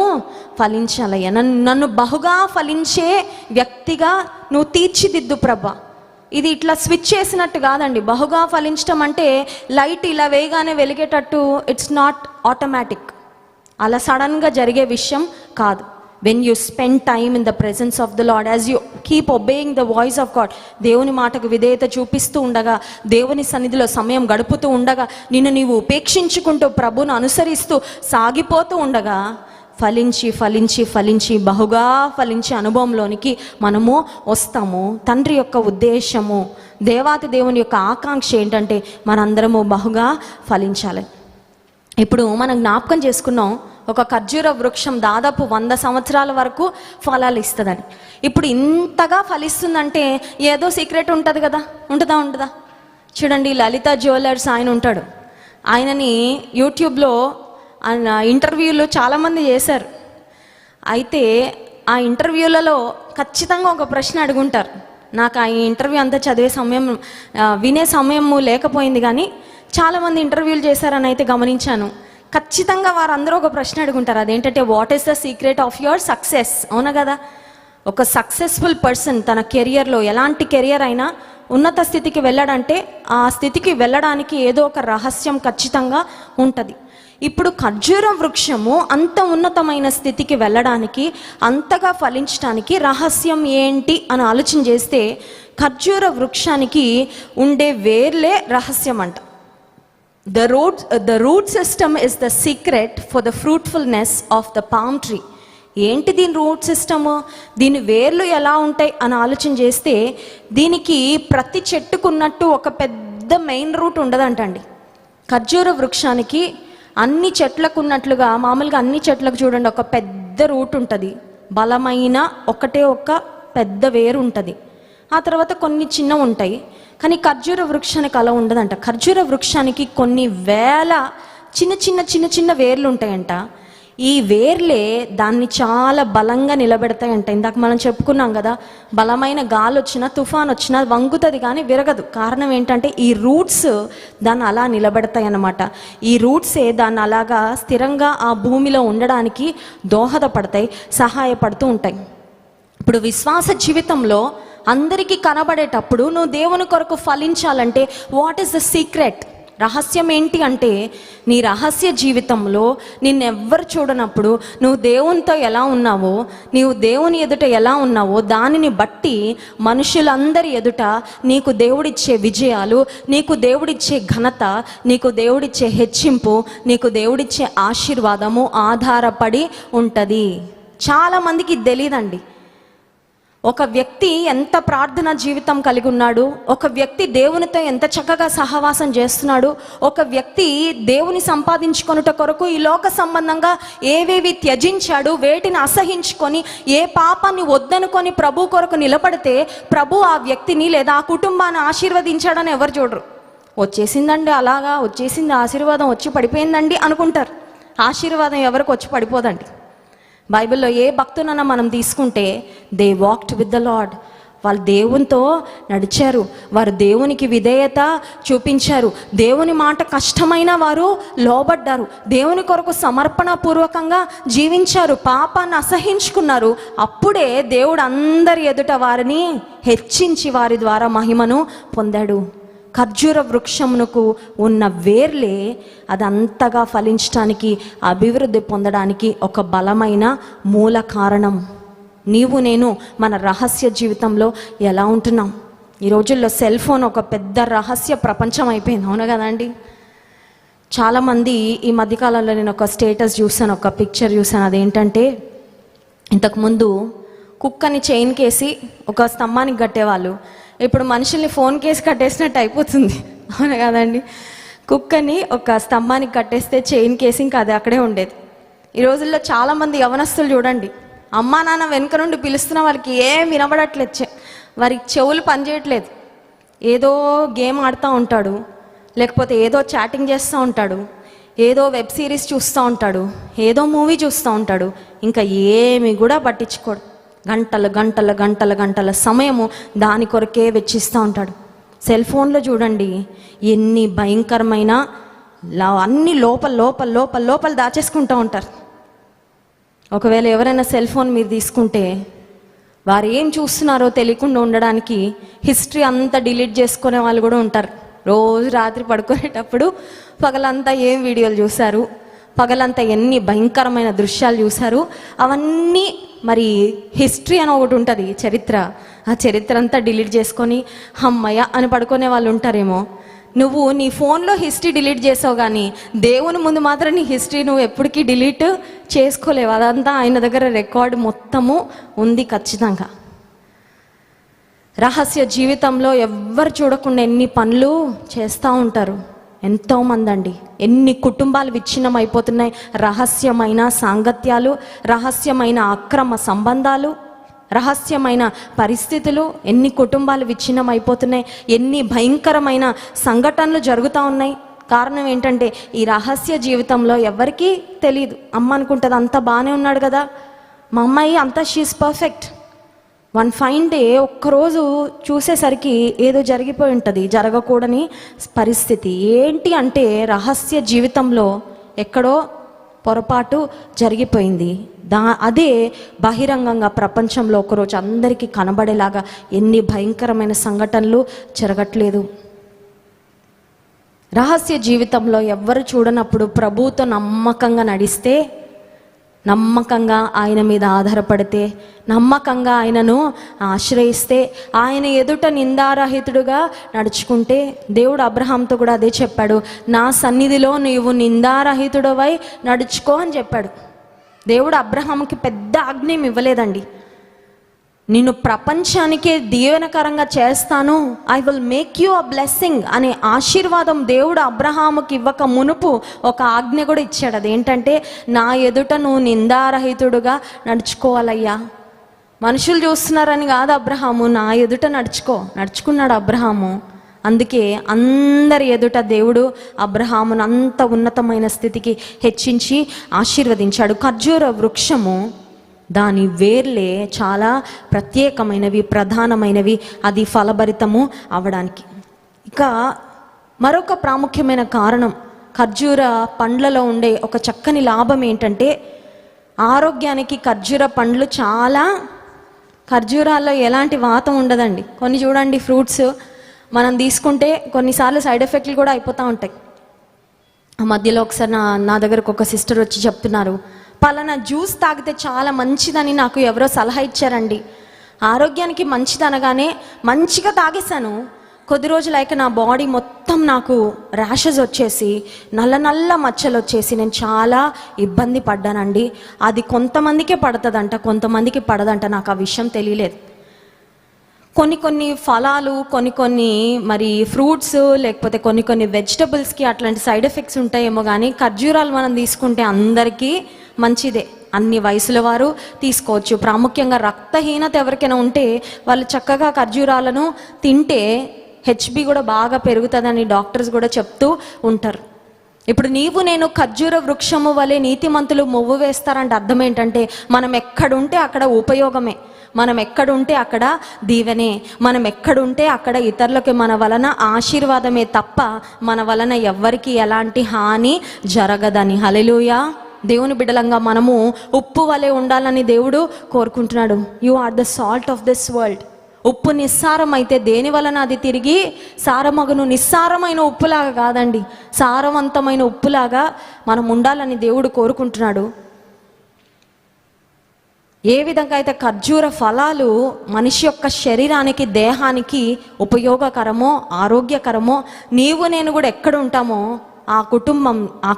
ఫలించాలయ్యా, నన్ను బహుగా ఫలించే వ్యక్తిగా నువ్వు తీర్చిదిద్దు ప్రభా. ఇది ఇట్లా స్విచ్ చేసినట్టు కాదండి. బహుగా ఫలించడం అంటే లైట్ ఇలా వేయగానే వెలిగేటట్టు ఇట్స్ నాట్ ఆటోమేటిక్. అలా సడన్గా జరిగే విషయం కాదు. when you spend time in the presence of the Lord, as you keep obeying the voice of God, దేవుని మాటకు విధేయత చూపిస్తూ ఉండగా, దేవుని సన్నిధిలో సమయం గడుపుతూ ఉండగా, నిన్ను నీవు ఉపేక్షించుకుంటూ ప్రభువును అనుసరిస్తూ సాగిపోతూ ఉండగా ఫలించి ఫలించి ఫలించి బహుగా ఫలించే అనుభవంలోనికి మనము వస్తాము. తండ్రి యొక్క ఉద్దేశము, దేవాతి దేవుని యొక్క ఆకాంక్ష ఏంటంటే మనందరము బహుగా ఫలించాలి. ఇప్పుడు మనం జ్ఞాపకం చేసుకున్నాం, ఒక ఖర్జూర వృక్షం దాదాపు 100 సంవత్సరాల వరకు ఫలాలు ఇస్తుందని. ఇప్పుడు ఇంతగా ఫలిస్తుందంటే ఏదో సీక్రెట్ ఉంటుంది కదా, ఉంటుందా? చూడండి, లలిత జ్యువెలర్స్ ఆయన ఉంటాడు. ఆయనని యూట్యూబ్లో ఆయన ఇంటర్వ్యూలు చాలామంది చేశారు. అయితే ఆ ఇంటర్వ్యూలలో ఖచ్చితంగా ఒక ప్రశ్న అడుగుంటారు. నాకు ఆ ఇంటర్వ్యూ అంతా చదివే సమయం, వినే సమయం లేకపోయింది, కానీ చాలామంది ఇంటర్వ్యూలు చేశారని అయితే గమనించాను. ఖచ్చితంగా వారందరూ ఒక ప్రశ్న అడుగుంటారు. అదేంటంటే, what is the secret of your success? అవునా కదా? ఒక సక్సెస్ఫుల్ పర్సన్ తన కెరియర్లో, ఎలాంటి కెరియర్ అయినా ఉన్నత స్థితికి వెళ్ళాడంటే ఆ స్థితికి వెళ్ళడానికి ఏదో ఒక రహస్యం ఖచ్చితంగా ఉంటుంది. ఇప్పుడు ఖర్జూర వృక్షము అంత ఉన్నతమైన స్థితికి వెళ్ళడానికి, అంతగా ఫలించడానికి రహస్యం ఏంటి అని ఆలోచన చేస్తే, ఖర్జూర వృక్షానికి ఉండే వేర్లే రహస్యం అంట. The root system is the secret for the fruitfulness of the palm tree. ఏంటి దీని రూట్ సిస్టము, దీని వేర్లు ఎలా ఉంటాయి అని ఆలోచన చేస్తే, దీనికి ప్రతి చెట్టుకున్నట్టు ఒక పెద్ద మెయిన్ రూట్ ఉండదంటండి. ఖర్జూర వృక్షానికి అన్ని చెట్లకు ఉన్నట్లుగా, మామూలుగా అన్ని చెట్లకు చూడండి ఒక పెద్ద రూట్ ఉంటుంది, బలమైన ఒకటే ఒక పెద్ద వేరు ఉంటుంది, ఆ తర్వాత కొన్ని చిన్నవి ఉంటాయి. కానీ ఖర్జూర వృక్షానికి అలా ఉండదంట. ఖర్జూర వృక్షానికి కొన్ని వేల చిన్న చిన్న చిన్న చిన్న వేర్లు ఉంటాయంట. ఈ వేర్లే దాన్ని చాలా బలంగా నిలబెడతాయంట. ఇందాక మనం చెప్పుకున్నాం కదా, బలమైన గాలి వచ్చినా, తుఫాన్ వచ్చినా వంగుతుంది కానీ విరగదు. కారణం ఏంటంటే ఈ రూట్స్ దాన్ని అలా నిలబెడతాయి అన్నమాట. ఈ రూట్సే దాన్ని అలాగా స్థిరంగా ఆ భూమిలో ఉండడానికి దోహదపడతాయి, సహాయపడుతూ ఉంటాయి. ఇప్పుడు విశ్వాస జీవితంలో అందరికీ కనబడేటప్పుడు నువ్వు దేవుని కొరకు ఫలించాలంటే వాట్ ఈస్ ద సీక్రెట్? రహస్యం ఏంటి అంటే, నీ రహస్య జీవితంలో నిన్నెవ్వరు చూడనప్పుడు నువ్వు దేవునితో ఎలా ఉన్నావో, నీవు దేవుని ఎదుట ఎలా ఉన్నావో దానిని బట్టి మనుషులందరి ఎదుట నీకు దేవుడిచ్చే విజయాలు, నీకు దేవుడిచ్చే ఘనత, నీకు దేవుడిచ్చే హెచ్చింపు, నీకు దేవుడిచ్చే ఆశీర్వాదము ఆధారపడి ఉంటుంది. చాలామందికి తెలియదండి. ఒక వ్యక్తి ఎంత ప్రార్థన జీవితం కలిగి ఉన్నాడు, ఒక వ్యక్తి దేవునితో ఎంత చక్కగా సహవాసం చేస్తున్నాడు, ఒక వ్యక్తి దేవుని సంపాదించుకొనుట కొరకు ఈ లోక సంబంధంగా ఏవేవి త్యజించాడు, వేటిని అసహించుకొని ఏ పాపాన్ని వద్దనుకొని ప్రభు కొరకు నిలబడితే ప్రభు ఆ వ్యక్తిని లేదా ఆ కుటుంబాన్ని ఆశీర్వదించాడని ఎవరు చూడరు. వచ్చేసిందండి, అలాగా వచ్చేసింది, ఆశీర్వాదం వచ్చి పడిపోయిందండి అనుకుంటారు. ఆశీర్వాదం ఎవరికి వచ్చి పడిపోదండి. బైబిల్లో ఏ భక్తునన్నా మనం తీసుకుంటే, they walked with the Lord, వాళ్ళు దేవునితో నడిచారు, వారు దేవునికి విధేయత చూపించారు, దేవుని మాట కష్టమైన వారు లోబడ్డారు, దేవుని కొరకు సమర్పణ పూర్వకంగా జీవించారు, పాపాన్ని అసహించుకున్నారు. అప్పుడే దేవుడు అందరి ఎదుట వారిని హెచ్చించి వారి ద్వారా మహిమను పొందాడు. ఖర్జూర వృక్షమునకు ఉన్న వేర్లే అదంతగా ఫలించడానికి, అభివృద్ధి పొందడానికి ఒక బలమైన మూల కారణం. నీవు నేను మన రహస్య జీవితంలో ఎలా ఉంటున్నాం? ఈ రోజుల్లో సెల్ ఫోన్ ఒక పెద్ద రహస్య ప్రపంచం అయిపోయింది, అవును కదండి? చాలామంది ఈ మధ్యకాలంలో నేను ఒక స్టేటస్ చూసాను, ఒక పిక్చర్ చూసాను. అదేంటంటే, ఇంతకుముందు కుక్కని చైన్ కేసి ఒక స్తంభానికి కట్టేవాళ్ళు, ఇప్పుడు మనుషుల్ని ఫోన్ కేసి కట్టేసినట్టు అయిపోతుంది, అవును కదండి? కుక్కని ఒక స్తంభానికి కట్టేస్తే చైన్ కేసి ఇంకా అది అక్కడే ఉండేది. ఈ రోజుల్లో చాలామంది యవనస్తులు చూడండి, అమ్మా నాన్న వెనుక నుండి పిలుస్తున్న వాళ్ళకి ఏం వినబడట్లేదు, వారికి చెవులు పనిచేయట్లేదు, ఏదో గేమ్ ఆడుతూ ఉంటాడు, లేకపోతే ఏదో చాటింగ్ చేస్తూ ఉంటాడు, ఏదో వెబ్ సిరీస్ చూస్తూ ఉంటాడు, ఏదో మూవీ చూస్తూ ఉంటాడు, ఇంకా ఏమి కూడా పట్టించుకోడు. గంటల గంటల గంటల గంటల సమయము దాని కొరకే వెచ్చిస్తూ ఉంటాడు. సెల్ ఫోన్లో చూడండి ఎన్ని భయంకరమైన అన్ని లోపల లోపల లోపల లోపల దాచేసుకుంటూ ఉంటారు. ఒకవేళ ఎవరైనా సెల్ ఫోన్ మీరు తీసుకుంటే వారు ఏం చూస్తున్నారో తెలియకుండా ఉండడానికి హిస్టరీ అంతా డిలీట్ చేసుకునే వాళ్ళు కూడా ఉంటారు. రోజు రాత్రి పడుకునేటప్పుడు పగలంతా ఏం వీడియోలు చూశారు, పగలంతా ఎన్ని భయంకరమైన దృశ్యాలు చూశారు, అవన్నీ మరి హిస్టరీ అని ఒకటి ఉంటుంది, చరిత్ర. ఆ చరిత్ర అంతా డిలీట్ చేసుకొని అమ్మయ్య అని పడుకునే వాళ్ళు ఉంటారేమో. నువ్వు నీ ఫోన్లో హిస్టరీ డిలీట్ చేసావు, కానీ దేవుని ముందు మాత్రం నీ హిస్టరీ నువ్వు ఎప్పటికీ డిలీట్ చేసుకోలేవు. అదంతా ఆయన దగ్గర రికార్డు మొత్తము ఉంది ఖచ్చితంగా. రహస్య జీవితంలో ఎవ్వరు చూడకుండా ఎన్ని పనులు చేస్తూ ఉంటారు ఎంతోమంది అండి. ఎన్ని కుటుంబాలు విచ్ఛిన్నం అయిపోతున్నాయి. రహస్యమైన సాంగత్యాలు, రహస్యమైన అక్రమ సంబంధాలు, రహస్యమైన పరిస్థితులు, ఎన్ని కుటుంబాలు విచ్ఛిన్నం అయిపోతున్నాయి, ఎన్ని భయంకరమైన సంఘటనలు జరుగుతూ ఉన్నాయి. కారణం ఏంటంటే ఈ రహస్య జీవితంలో ఎవరికీ తెలియదు. అమ్మ అనుకుంటుంది అంతా బాగానే ఉన్నాడు కదా, మా అమ్మాయి అంతా she is perfect. One fine day ఒక్కరోజు చూసేసరికి ఏదో జరిగిపోయి ఉంటుంది, జరగకూడని పరిస్థితి. ఏంటి అంటే రహస్య జీవితంలో ఎక్కడో పొరపాటు జరిగిపోయింది. అదే బహిరంగంగా ప్రపంచంలో ఒకరోజు అందరికీ కనబడేలాగా ఎన్ని భయంకరమైన సంఘటనలు జరగట్లేదు. రహస్య జీవితంలో ఎవ్వరు చూడనప్పుడు ప్రభువుతో నమ్మకంగా నడిస్తే, నమ్మకంగా ఆయన మీద ఆధారపడితే, నమ్మకంగా ఆయనను ఆశ్రయిస్తే, ఆయన ఎదుట నిందారహితుడుగా నడుచుకుంటే, దేవుడు అబ్రహాంతో కూడా అదే చెప్పాడు, నా సన్నిధిలో నీవు నిందారహితుడవై నడుచుకో అని చెప్పాడు. దేవుడు అబ్రహాంకి పెద్ద ఆజ్ఞ ఇవ్వలేదండి. నిన్ను ప్రపంచానికే దీవెనకరంగా చేస్తాను, I will make you a blessing అనే ఆశీర్వాదం దేవుడు అబ్రహాముకి ఇవ్వక మునుపు ఒక ఆజ్ఞ కూడా ఇచ్చాడు. అదేంటంటే నా ఎదుట నువ్వు నిందారహితుడుగా నడుచుకోవాలయ్యా. మనుషులు చూస్తున్నారని కాదు అబ్రహాము, నా ఎదుట నడుచుకున్నాడు అబ్రహాము. అందుకే అందరి ఎదుట దేవుడు అబ్రహామును అంత ఉన్నతమైన స్థితికి హెచ్చించి ఆశీర్వదించాడు. ఖర్జూర వృక్షము దాని వేర్లే చాలా ప్రత్యేకమైనవి, ప్రధానమైనవి, అది ఫలభరితము అవడానికి. ఇక మరొక ప్రాముఖ్యమైన కారణం, ఖర్జూర పండ్లలో ఉండే ఒక చక్కని లాభం ఏంటంటే ఆరోగ్యానికి ఖర్జూర పండ్లు చాలా, ఖర్జూరాల్లో ఎలాంటి వాతం ఉండదండి. కొన్ని చూడండి ఫ్రూట్స్ మనం తీసుకుంటే కొన్నిసార్లు సైడ్ ఎఫెక్ట్లు కూడా అయిపోతూ ఉంటాయి. ఆ మధ్యలో ఒకసారి నా దగ్గరకు ఒక సిస్టర్ వచ్చి చెప్తున్నారు, పలానా జ్యూస్ తాగితే చాలా మంచిదని నాకు ఎవరో సలహా ఇచ్చారండి. ఆరోగ్యానికి మంచిదనగానే మంచిగా తాగేశాను. కొద్ది రోజులైక నా బాడీ మొత్తం నాకు ర్యాషెస్ వచ్చేసి నల్ల నల్ల మచ్చలు వచ్చేసి నేను చాలా ఇబ్బంది పడ్డానండి. అది కొంతమందికే పడుతుందంట, కొంతమందికి పడదంట. నాకు ఆ విషయం తెలియలేదు. కొన్ని ఫలాలు, కొన్ని మరి ఫ్రూట్స్, లేకపోతే కొన్ని వెజిటబుల్స్కి అట్లాంటి సైడ్ ఎఫెక్ట్స్ ఉంటాయేమో, కానీ ఖర్జూరాలు మనం తీసుకుంటే అందరికీ మంచిదే. అన్ని వయసుల వారు తీసుకోవచ్చు. ప్రాముఖ్యంగా రక్తహీనత ఎవరికైనా ఉంటే వాళ్ళు చక్కగా ఖర్జూరాలను తింటే హెచ్బి కూడా బాగా పెరుగుతుందని డాక్టర్స్ కూడా చెప్తూ ఉంటారు. ఇప్పుడు నీవు నేను ఖర్జూర వృక్షము వలె నీతిమంతులు మొవ్వు వేస్తారంటే అర్థం ఏంటంటే మనం ఎక్కడుంటే అక్కడ ఉపయోగమే, మనం ఎక్కడుంటే అక్కడ దీవెనే, మనం ఎక్కడుంటే అక్కడ ఇతరులకి మన వలన ఆశీర్వాదమే తప్ప మన వలన ఎవ్వరికి ఎలాంటి హాని జరగదని. హల్లెలూయా. దేవుని బిడ్డలంగా మనము ఉప్పు వలె ఉండాలని దేవుడు కోరుకుంటున్నాడు. You are the salt of this world. ఉప్పు నిస్సారం అయితే దేని వలన అది తిరిగి సారమగును. నిస్సారమైన ఉప్పులాగా కాదండి, సారవంతమైన ఉప్పులాగా మనం ఉండాలని దేవుడు కోరుకుంటున్నాడు. ఏ విధంగా అయితే ఖర్జూర ఫలాలు మనిషి యొక్క శరీరానికి, దేహానికి ఉపయోగకరమో, ఆరోగ్యకరమో, నీవు నేను కూడా ఎక్కడ ఉంటామో ఆ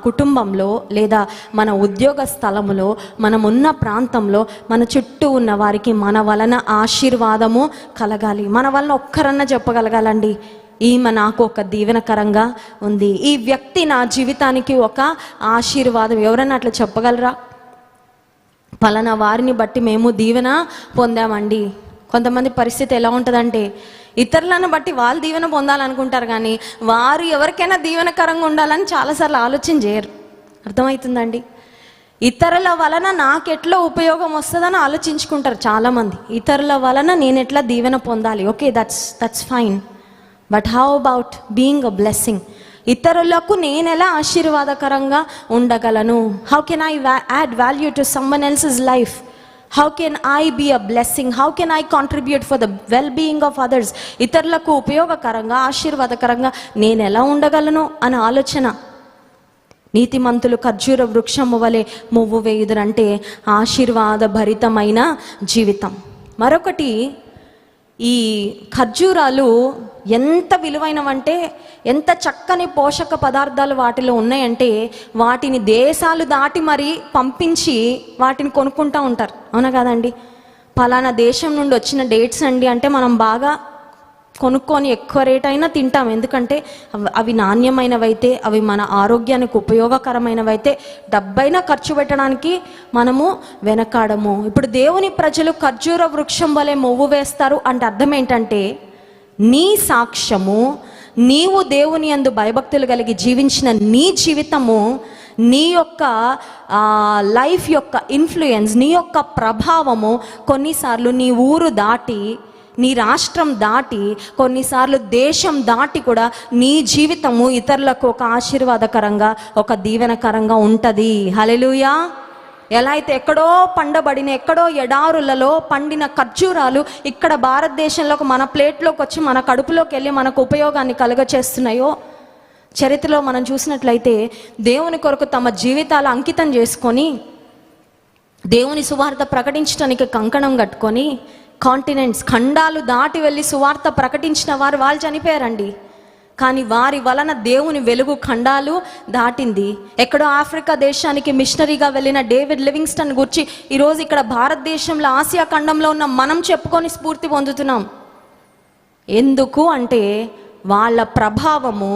కుటుంబంలో లేదా మన ఉద్యోగ స్థలములో, మనమున్న ప్రాంతంలో, మన చుట్టూ ఉన్న వారికి మన వలన ఆశీర్వాదము కలగాలి. మన వలన ఒక్కరన్నా చెప్పగలగాలండి, ఈమె నాకు ఒక దీవెనకరంగా ఉంది, ఈ వ్యక్తి నా జీవితానికి ఒక ఆశీర్వాదం. ఎవరన్నా అట్లా చెప్పగలరా? పలానా వారిని బట్టి మేము దీవెన పొందామండి, కొంతమంది పరిస్థితి ఎలా ఉంటుందంటే, ఇతరులను బట్టి వాళ్ళు దీవెన పొందాలనుకుంటారు, కానీ వారు ఎవరికైనా దీవెనకరంగా ఉండాలని చాలాసార్లు ఆలోచన చేయరు. అర్థమవుతుందండి? ఇతరుల వలన నాకెట్లా ఉపయోగం వస్తుందని ఆలోచించుకుంటారు చాలామంది. ఇతరుల వలన నేను ఎట్లా దీవెన పొందాలి, okay, that's fine, but how about being a blessing? ఇతరులకు నేను ఎలా ఆశీర్వాదకరంగా ఉండగలను? How can I add value to someone else's life? How can I be a blessing? How can I contribute for the well being of others? ఇతరులకు ఉపయోగకరంగా, ఆశీర్వాదకరంగా నేను ఎలా ఉండగలను అనే ఆలోచన. నీతిమంతులు ఖర్జూర వృక్షము వలె మొవ్వు వేయుదురంటే ఆశీర్వాద భరితమైన జీవితం. మరొకటి, ఈ ఖర్జూరాలు ఎంత విలువైనవంటే, ఎంత చక్కని పోషక పదార్థాలు వాటిలో ఉన్నాయంటే, వాటిని దేశాలు దాటి మరీ పంపించి వాటిని కొనుక్కుంటూ ఉంటారు. అవునా కాదండి? పలానా దేశం నుండి వచ్చిన డేట్స్ అండి అంటే మనం బాగా కొనుక్కొని ఎక్కువ రేట్ అయినా తింటాం. ఎందుకంటే అవి నాణ్యమైనవైతే, అవి మన ఆరోగ్యానికి ఉపయోగకరమైనవైతే డబ్బైనా ఖర్చు పెట్టడానికి మనము వెనకాడము. ఇప్పుడు దేవుని ప్రజలు ఖర్జూర వృక్షం వలె మొవ్వు వేస్తారు అంటే అర్థం ఏంటంటే, నీ సాక్ష్యము, నీవు దేవుని యందు భయభక్తులు కలిగి జీవించిన నీ జీవితము, నీ యొక్క లైఫ్ యొక్క ఇన్ఫ్లుయెన్స్, నీ యొక్క ప్రభావము కొన్నిసార్లు నీ ఊరు దాటి, నీ రాష్ట్రం దాటి, కొన్నిసార్లు దేశం దాటి కూడా నీ జీవితము ఇతరులకు ఒక ఆశీర్వాదకరంగా, ఒక దీవెనకరంగా ఉంటుంది. హల్లెలూయా. ఎలా అయితే ఎక్కడో పండబడిన, ఎక్కడో ఎడారులలో పండిన ఖర్జూరాలు ఇక్కడ భారతదేశంలోకి మన ప్లేట్లోకి వచ్చి మన కడుపులోకి వెళ్ళి మనకు ఉపయోగాన్ని కలుగచేస్తున్నాయో, చరిత్రలో మనం చూసినట్లయితే దేవుని కొరకు తమ జీవితాలు అంకితం చేసుకొని దేవుని సువార్త ప్రకటించడానికి కంకణం కట్టుకొని కాంటినెంట్స్, ఖండాలు దాటి వెళ్ళి సువార్త ప్రకటించిన వాళ్ళు చనిపోయారండి. కానీ వారి వలన దేవుని వెలుగు ఖండాలు దాటింది. ఎక్కడో ఆఫ్రికా దేశానికి మిషనరీగా వెళ్ళిన డేవిడ్ లివింగ్స్టన్ గురించి ఈరోజు ఇక్కడ భారతదేశంలో, ఆసియా ఖండంలో ఉన్న మనం చెప్పుకొని స్ఫూర్తి పొందుతున్నాం. ఎందుకు అంటే వాళ్ళ ప్రభావము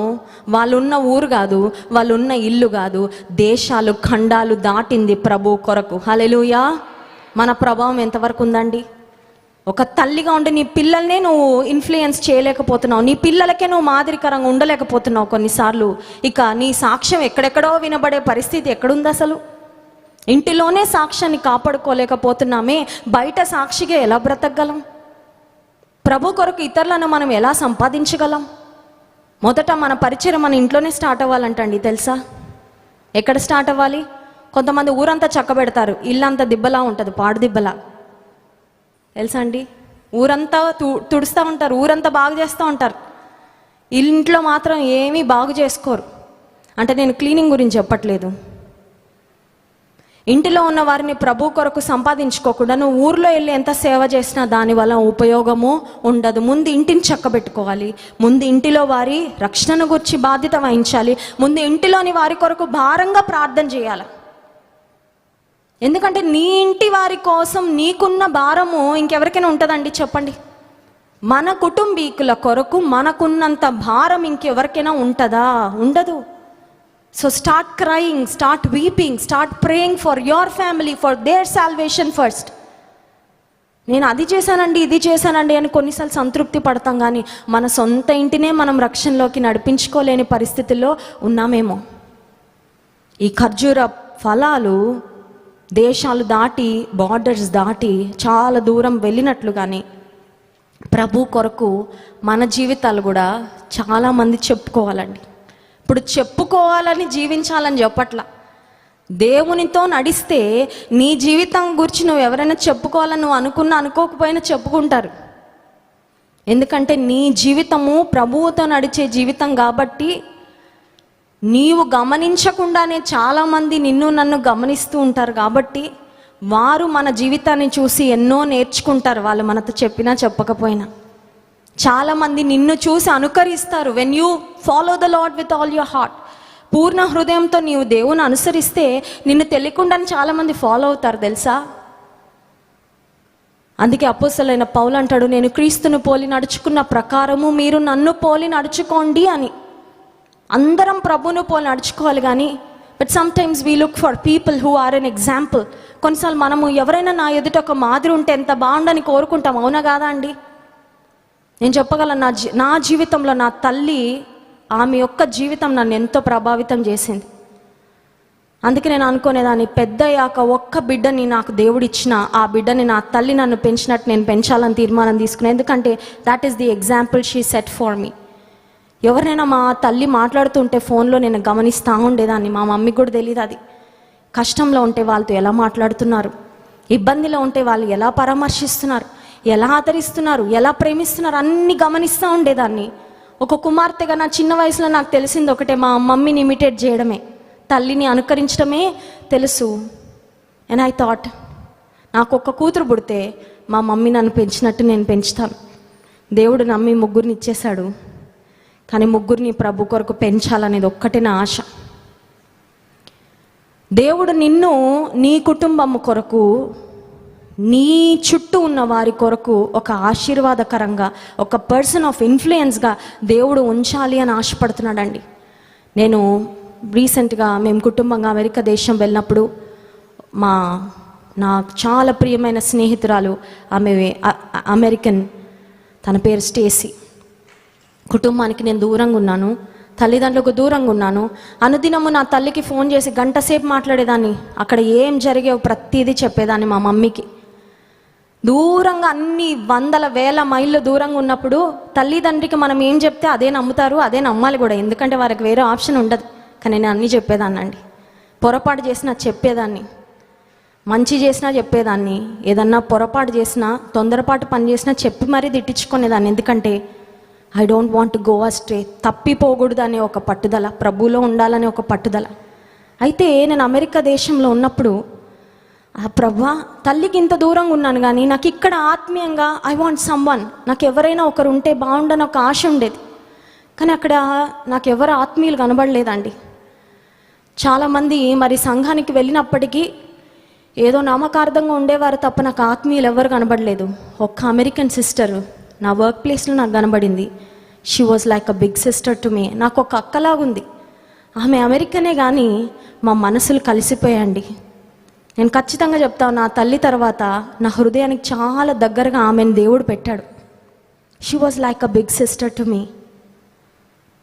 వాళ్ళున్న ఊరు కాదు, వాళ్ళున్న ఇల్లు కాదు, దేశాలు, ఖండాలు దాటింది ప్రభు కొరకు. హల్లెలూయా. మన ప్రభావం ఎంతవరకు ఉందండి? ఒక తల్లిగా ఉండి నీ పిల్లల్నే నువ్వు ఇన్ఫ్లుయెన్స్ చేయలేకపోతున్నావు, నీ పిల్లలకే నువ్వు మాదిరికరంగా ఉండలేకపోతున్నావు కొన్నిసార్లు. ఇక నీ సాక్ష్యం ఎక్కడెక్కడో వినబడే పరిస్థితి ఎక్కడుంది అసలు? ఇంటిలోనే సాక్ష్యాన్ని కాపాడుకోలేకపోతున్నామే, బయట సాక్షిగా ఎలా బ్రతకగలం? ప్రభు కొరకు ఇతరులను మనం ఎలా సంపాదించగలం? మొదట మన పరిచయం మన ఇంట్లోనే స్టార్ట్ అవ్వాలంటండి. తెలుసా ఎక్కడ స్టార్ట్ అవ్వాలి? కొంతమంది ఊరంతా చక్కబెడతారు, ఇల్లంతా దిబ్బలా ఉంటుంది, పాడు దిబ్బలా. తెలుసా అండి? ఊరంతా తుడుస్తూ ఉంటారు, ఊరంతా బాగు చేస్తూ ఉంటారు, ఇంట్లో మాత్రం ఏమీ బాగు చేసుకోరు. అంటే నేను క్లీనింగ్ గురించి చెప్పట్లేదు. ఇంటిలో ఉన్న వారిని ప్రభు కొరకు సంపాదించుకోకుండా నువ్వు ఊర్లో వెళ్ళి ఎంత సేవ చేసినా దానివల్ల ఉపయోగము ఉండదు. ముందు ఇంటిని చక్కబెట్టుకోవాలి, ముందు ఇంటిలో వారి రక్షణను గురించి బాధ్యత వహించాలి, ముందు ఇంటిలోని వారి కొరకు భారంగా ప్రార్థన చేయాలి. ఎందుకంటే నీ ఇంటి వారి కోసం నీకున్న భారము ఇంకెవరికైనా ఉంటుందండి? చెప్పండి. మన కుటుంబీకుల కొరకు మనకున్నంత భారం ఇంకెవరికైనా ఉంటుందా? ఉండదు. So start crying, start weeping, start praying for your family, for their salvation first. నేను అది చేశానండి, ఇది చేశానండి అని కొన్నిసార్లు సంతృప్తి పడతాం, కానీ మన సొంత ఇంటినే మనం రక్షణలోకి నడిపించుకోలేని పరిస్థితుల్లో ఉన్నామేమో. ఈ ఖర్జూర ఫలాలు దేశాలు దాటి, బార్డర్స్ దాటి చాలా దూరం వెళ్ళినట్లుగానే ప్రభు కొరకు మన జీవితాలు కూడా చాలామంది చెప్పుకోవాలండి. ఇప్పుడు చెప్పుకోవాలని జీవించాలని చెప్పట్లా, దేవునితో నడిస్తే నీ జీవితం గురించి నువ్వు ఎవరైనా చెప్పుకోవాలని నువ్వు అనుకున్నా అనుకోకపోయినా చెప్పుకుంటారు. ఎందుకంటే నీ జీవితము ప్రభువుతో నడిచే జీవితం కాబట్టి నీవు గమనించకుండానే చాలామంది నిన్ను నన్ను గమనిస్తూ ఉంటారు. కాబట్టి వారు మన జీవితాన్ని చూసి ఎన్నో నేర్చుకుంటారు, వాళ్ళు మనతో చెప్పినా చెప్పకపోయినా. చాలామంది నిన్ను చూసి అనుకరిస్తారు. When you follow the Lord with all your heart, పూర్ణ హృదయంతో నీవు దేవుని అనుసరిస్తే నిన్ను తెలియకుండానే చాలామంది ఫాలో అవుతారు, తెలుసా? అందుకే అపోస్తలుడైన పౌలు అంటాడు, నేను క్రీస్తును పోలి నడుచుకున్న ప్రకారము మీరు నన్ను పోలి నడుచుకోండి అని. అందరం ప్రభువును పోలి నడుచుకోవాలి, కానీ but sometimes we look for people who are an example. కొన్నిసార్లు మనము ఎవరైనా నా ఎదుట ఒక మాదిరి ఉంటే ఎంత బాగుండని కోరుకుంటాం, అవునా కాదా అండి? నేను చెప్పగలను, నా జీవితంలో నా తల్లి, ఆమె యొక్క జీవితం నన్ను ఎంతో ప్రభావితం చేసింది. అందుకే నేను అనుకునేదాన్ని, పెద్దయ్యాక ఒక్క బిడ్డని నాకు దేవుడు ఇచ్చిన, ఆ బిడ్డని నా తల్లి నన్ను పెంచినట్టు నేను పెంచాలని తీర్మానం తీసుకున్నాను. ఎందుకంటే that is the example she said for me. ఎవరినైనా మా తల్లి మాట్లాడుతుంటే ఫోన్లో నేను గమనిస్తూ ఉండేదాన్ని. మా మమ్మీకి కూడా తెలియదు అది. కష్టంలో ఉంటే వాళ్ళతో ఎలా మాట్లాడుతున్నారు, ఇబ్బందిలో ఉంటే వాళ్ళు ఎలా పరామర్శిస్తున్నారు, ఎలా ఆదరిస్తున్నారు, ఎలా ప్రేమిస్తున్నారు, అన్నీ గమనిస్తూ ఉండేదాన్ని. ఒక కుమార్తెగా నా చిన్న వయసులో నాకు తెలిసింది ఒకటే, మా మమ్మీని ఇమిటేట్ చేయడమే, తల్లిని అనుకరించడమే తెలుసు. అండ్ ఐ థాట్, నాకు ఒక కూతురు పుడితే మా మమ్మీ నన్ను పెంచినట్టు నేను పెంచుతాను. దేవుడు నమ్మి ముగ్గురిని ఇచ్చేశాడు, కానీ ముగ్గురిని ప్రభు కొరకు పెంచాలనేది ఒక్కటే నా ఆశ. దేవుడు నిన్ను నీ కుటుంబం కొరకు, నీ చుట్టూ ఉన్న వారి కొరకు ఒక ఆశీర్వాదకరంగా, ఒక పర్సన్ ఆఫ్ ఇన్ఫ్లుయెన్స్గా దేవుడు ఉంచాలి అని ఆశపడుతున్నాడండి. నేను రీసెంట్గా మేము కుటుంబంగా అమెరికా దేశం వెళ్ళినప్పుడు నాకు చాలా ప్రియమైన స్నేహితురాలు, ఆమె అమెరికన్, తన పేరు స్టేసీ. కుటుంబానికి నేను దూరంగా ఉన్నాను, తల్లిదండ్రులకు దూరంగా ఉన్నాను. అనుదినము నా తల్లికి ఫోన్ చేసి గంట సేపు మాట్లాడేదాన్ని. అక్కడ ఏం జరిగేవో ప్రతిదీ చెప్పేదాన్ని మా మమ్మీకి. దూరంగా, అన్ని వందల వేల మైళ్ళు దూరంగా ఉన్నప్పుడు తల్లిదండ్రికి మనం ఏం చెప్తే అదే నమ్ముతారు, అదే నమ్మాలి కూడా, ఎందుకంటే వారికి వేరే ఆప్షన్ ఉండదు. కానీ నేను అన్నీ చెప్పేదాన్ని అండి. పొరపాటు చేసినా చెప్పేదాన్ని, మంచి చేసినా చెప్పేదాన్ని, ఏదన్నా పొరపాటు చేసినా, తొందరపాటు పని చేసినా చెప్పి మరీ తిట్టించుకునేదాన్ని. ఎందుకంటే I don't want to go astray, తప్పిపోకూడదు అనే ఒక పట్టుదల, ప్రభువులో ఉండాలనే ఒక పట్టుదల. అయితే నేను అమెరికా దేశంలో ఉన్నప్పుడు, ప్రభువా, తల్లికి ఇంత దూరంగా ఉన్నాను కానీ నాకు ఇక్కడ ఆత్మీయంగా ఐ వాంట్ సమ్వన్, నాకు ఎవరైనా ఒకరు ఉంటే బాగుండని ఒక ఆశ ఉండేది. కానీ అక్కడ నాకు ఎవరు ఆత్మీయులు కనబడలేదండి. చాలామంది మరి సంఘానికి వెళ్ళినప్పటికీ ఏదో నామకార్థంగా ఉండేవారు తప్ప నాకు ఆత్మీయులు ఎవరు కనబడలేదు. ఒక్క అమెరికన్ సిస్టర్ నా వర్క్ ప్లేస్లో నాకు కనబడింది. She was like a big sister to me. నాకు ఒక అక్కలాగుంది. ఆమె అమెరికనే కానీ మా మనసులు కలిసిపోయాయండి. నేను ఖచ్చితంగా చెప్తాను, నా తల్లి తర్వాత నా హృదయానికి చాలా దగ్గరగా ఆమెను దేవుడు పెట్టాడు. She was like a big sister to me.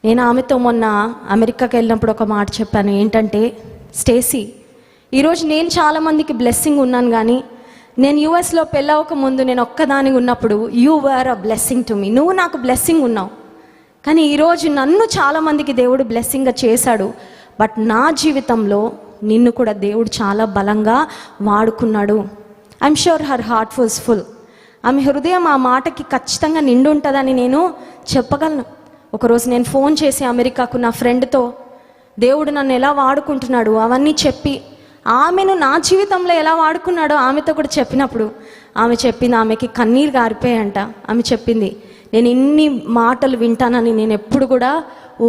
నేను ఆమెతో మొన్న అమెరికాకి వెళ్ళినప్పుడు ఒక మాట చెప్పాను, ఏంటంటే, స్టేసీ, ఈరోజు నేను చాలామందికి బ్లెస్సింగ్ ఉన్నాను, కానీ నేను యూఎస్లో పెళ్ళవక ముందు నేను ఒక్కదాని ఉన్నప్పుడు you were a blessing to me. నువ్వు నాకు బ్లెస్సింగ్ ఉన్నావు, కానీ ఈరోజు నన్ను చాలామందికి దేవుడు బ్లెస్సింగ్గా చేశాడు. బట్ నా జీవితంలో నిన్ను కూడా దేవుడు చాలా బలంగా వాడుకున్నాడు. I'm sure her heart was full. ఆమె హృదయం ఆ మాటకి ఖచ్చితంగా నిండి ఉంటుందని నేను చెప్పగలను. ఒకరోజు నేను ఫోన్ చేసి అమెరికాకు నా ఫ్రెండ్తో దేవుడు నన్ను ఎలా వాడుకుంటున్నాడు అవన్నీ చెప్పి, ఆమెను నా జీవితంలో ఎలా వాడుకున్నాడో ఆమెతో కూడా చెప్పినప్పుడు ఆమె చెప్పింది, ఆమెకి కన్నీరు గారిపోయాయంట. ఆమె చెప్పింది, నేను ఇన్ని మాటలు వింటానని నేను ఎప్పుడు కూడా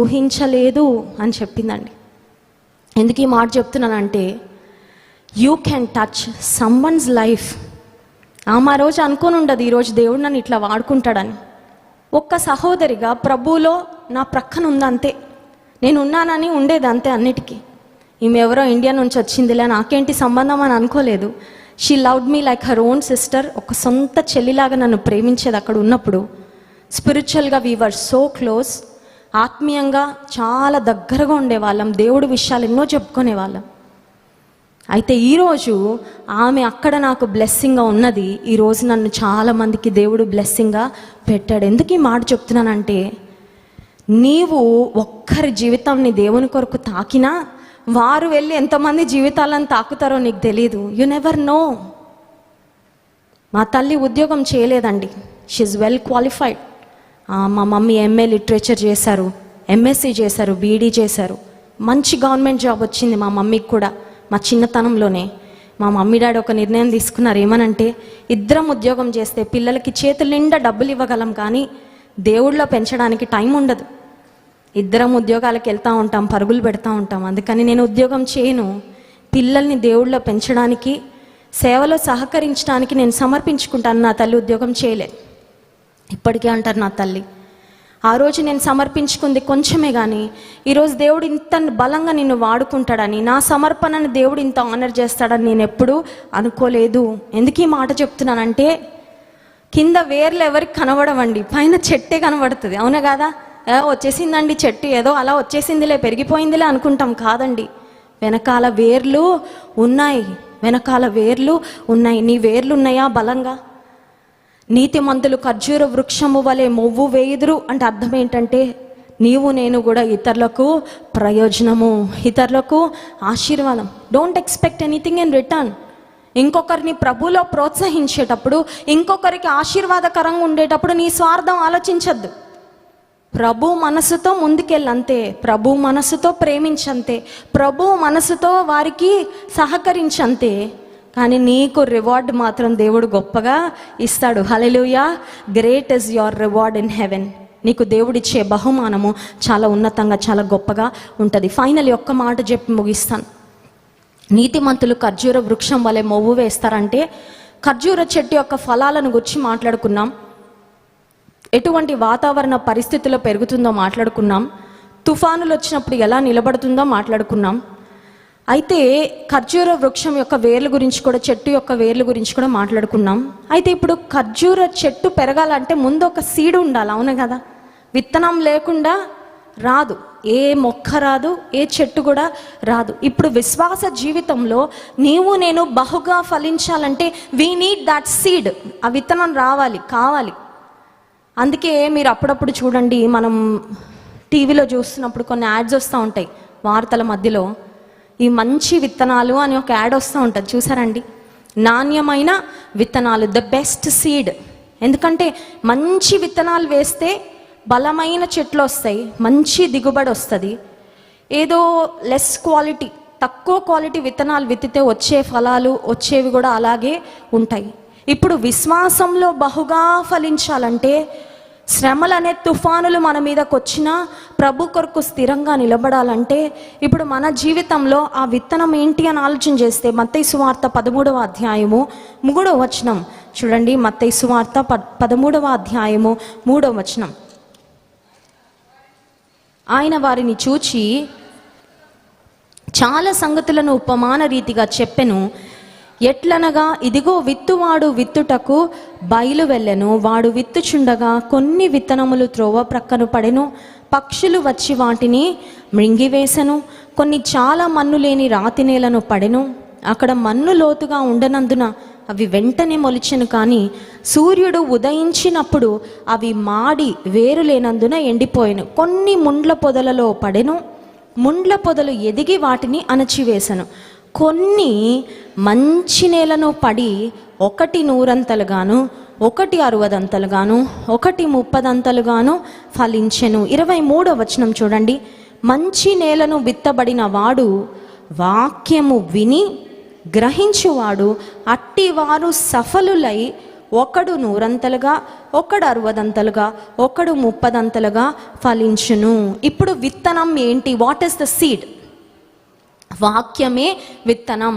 ఊహించలేదు అని చెప్పిందండి. ఎందుకు ఈ మాట చెప్తున్నానంటే, you can touch someone's life. ఆమె ఆ రోజు అనుకోని ఉండదు ఈరోజు దేవుడు నన్ను ఇట్లా వాడుకుంటాడని. ఒక్క సహోదరిగా ప్రభువులో నా ప్రక్కన ఉందంతే, నేను ఉన్నానని ఉండేది అంతే అన్నిటికీ. ఈమె ఎవరో ఇండియా నుంచి వచ్చిందిలే, నాకేంటి సంబంధం అని అనుకోలేదు. She loved me like her own sister. ఒక సొంత చెల్లిలాగా నన్ను ప్రేమించేది అక్కడ ఉన్నప్పుడు. స్పిరిచువల్గా వీ వర్ సో క్లోజ్. ఆత్మీయంగా చాలా దగ్గరగా ఉండేవాళ్ళం, దేవుడి విషయాలు ఎన్నో చెప్పుకునేవాళ్ళం. అయితే ఈరోజు ఆమె అక్కడ నాకు బ్లెస్సింగ్గా ఉన్నది, ఈరోజు నన్ను చాలామందికి దేవుడు బ్లెస్సింగ్గా పెట్టాడు. ఎందుకు ఈ మాట చెప్తున్నానంటే, నీవు ఒక్కరి జీవితాన్ని దేవుని కొరకు తాకినా వారు వెళ్ళి ఎంతమంది జీవితాలను తాకుతారో నీకు తెలీదు. You never know. మా తల్లి ఉద్యోగం చేయలేదండి, షీఈ్ వెల్ క్వాలిఫైడ్. మా మమ్మీ ఎంఏ లిటరేచర్ చేశారు, ఎంఎస్సి చేశారు, బీఈడీ చేశారు. మంచి గవర్నమెంట్ జాబ్ వచ్చింది మా మమ్మీకి కూడా. మా చిన్నతనంలోనే మా మమ్మీ డాడీ ఒక నిర్ణయం తీసుకున్నారు, ఏమనంటే, ఇద్దరం ఉద్యోగం చేస్తే పిల్లలకి చేతుల నిండా డబ్బులు ఇవ్వగలం, కానీ దేవుళ్ళో పెంచడానికి టైం ఉండదు. ఇద్దరం ఉద్యోగాలకు వెళ్తూ ఉంటాం, పరుగులు పెడతా ఉంటాం. అందుకని నేను ఉద్యోగం చేయను, పిల్లల్ని దేవుళ్ళో పెంచడానికి, సేవలో సహకరించడానికి నేను సమర్పించుకుంటాను. నా తల్లి ఉద్యోగం చేయలేదు. ఇప్పటికే అంటారు నా తల్లి, ఆ రోజు నేను సమర్పించుకుంది కొంచెమే, కానీ ఈరోజు దేవుడు ఇంత బలంగా నిన్ను వాడుకుంటాడని, నా సమర్పణను దేవుడు ఇంత ఆనర్ చేస్తాడని నేను ఎప్పుడూ అనుకోలేదు. ఎందుకు ఈ మాట చెప్తున్నానంటే, కింద వేర్లు ఎవరికి కనబడవండి, పైన చెట్టే కనబడుతుంది. అవునా కాదా? వచ్చేసిందండి చెట్టు, ఏదో అలా వచ్చేసిందిలే, పెరిగిపోయిందిలే అనుకుంటాం. కాదండి, వెనకాల వేర్లు ఉన్నాయి, వెనకాల వేర్లు ఉన్నాయి. నీ వేర్లు ఉన్నాయా బలంగా? నీతిమంతులు ఖర్జూర వృక్షము వలె మొవ్వు వేయుదురు అంటే అర్థం ఏంటంటే, నీవు నేను కూడా ఇతరులకు ప్రయోజనము, ఇతరులకు ఆశీర్వాదం. Don't expect anything in return. ఇంకొకరిని ప్రభులో ప్రోత్సహించేటప్పుడు, ఇంకొకరికి ఆశీర్వాదకరంగా ఉండేటప్పుడు నీ స్వార్థం ఆలోచించద్దు. ప్రభు మనసుతో ముందుకెళ్ళంతే, ప్రభు మనసుతో ప్రేమించంతే, ప్రభు మనసుతో వారికి సహకరించంతే. కానీ నీకు రివార్డ్ మాత్రం దేవుడు గొప్పగా ఇస్తాడు. Hallelujah. Great is your reward in heaven. నీకు దేవుడిచ్చే బహుమానము చాలా ఉన్నతంగా, చాలా గొప్పగా ఉంటుంది. ఫైనల్ ఒక్క మాట చెప్పి ముగిస్తాను. నీతిమంతులు ఖర్జూర వృక్షం వలె మొవ్వు వేస్తారంటే, ఖర్జూర చెట్టు యొక్క ఫలాలను గురించి మాట్లాడుకున్నాం, ఎటువంటి వాతావరణ పరిస్థితుల్లో పెరుగుతుందో మాట్లాడుకున్నాం, తుఫానులు వచ్చినప్పుడు ఎలా నిలబడుతుందో మాట్లాడుకున్నాం. అయితే ఖర్జూర వృక్షం యొక్క వేర్ల గురించి కూడా, చెట్టు యొక్క వేర్ల గురించి కూడా మాట్లాడుకున్నాం. అయితే ఇప్పుడు ఖర్జూర చెట్టు పెరగాలంటే ముందు ఒక సీడ్ ఉండాలి. అవును కదా? విత్తనం లేకుండా రాదు, ఏ మొక్క రాదు, ఏ చెట్టు కూడా రాదు. ఇప్పుడు విశ్వాస జీవితంలో నీవు నేను బహుగా ఫలించాలంటే వీ నీడ్ దట్ సీడ్. ఆ విత్తనం రావాలి, కావాలి. అందుకే మీరు అప్పుడప్పుడు చూడండి, మనం టీవీలో చూస్తున్నప్పుడు కొన్ని యాడ్స్ వస్తూ ఉంటాయి, వార్తల మధ్యలో ఈ మంచి విత్తనాలు అని ఒక యాడ్ వస్తూ ఉంటుంది, చూసారండి? నాణ్యమైన విత్తనాలు, ద బెస్ట్ సీడ్. ఎందుకంటే మంచి విత్తనాలు వేస్తే బలమైన చెట్లు వస్తాయి, మంచి దిగుబడి వస్తుంది. ఏదో లెస్ క్వాలిటీ, తక్కువ క్వాలిటీ విత్తనాలు విత్తితే వచ్చే ఫలాలు, వచ్చేవి కూడా అలాగే ఉంటాయి. ఇప్పుడు విశ్వాసంలో బహుగా ఫలించాలంటే, శ్రమలు అనే తుఫానులు మన మీదకి వచ్చినా ప్రభు కొరకు స్థిరంగా నిలబడాలంటే, ఇప్పుడు మన జీవితంలో ఆ విత్తనం ఏంటి అని ఆలోచన చేస్తే, మత్తయి సువార్త 13వ అధ్యాయము 3వ వచనం చూడండి. మత్తయి సువార్త 13వ అధ్యాయము 3వ వచనం. ఆయన వారిని చూచి చాలా సంగతులను ఉపమాన రీతిగా చెప్పెను. ఎట్లనగా, ఇదిగో విత్తువాడు విత్తుటకు బయలు వెళ్ళెను. వాడు విత్తుచుండగా కొన్ని విత్తనములు త్రోవ ప్రక్కను పడెను, పక్షులు వచ్చి వాటిని మృంగివేసెను. కొన్ని చాలా మన్ను లేని రాతి నేలను పడెను. అక్కడ మన్ను లోతుగా ఉండనందున అవి వెంటనే మొలిచెను. కానీ సూర్యుడు ఉదయించినప్పుడు అవి మాడి వేరు లేనందున ఎండిపోయెను. కొన్ని ముండ్ల పొదలలో పడెను, ముండ్ల పొదలు ఎదిగి వాటిని అణచివేశను. కొన్ని మంచి నేలను పడి, ఒకటి 100 ఒకటి 60 ఒకటి 30 ఫలించెను. 23వ వచనం చూడండి. మంచి నేలను విత్తబడిన వాడు వాక్యము విని గ్రహించువాడు, అట్టివారు సఫలులై ఒకడు 100 ఒకడు 60 ఒకడు 30 ఫలించును. ఇప్పుడు విత్తనం ఏంటి? What is the seed? వాక్యమే విత్తనం.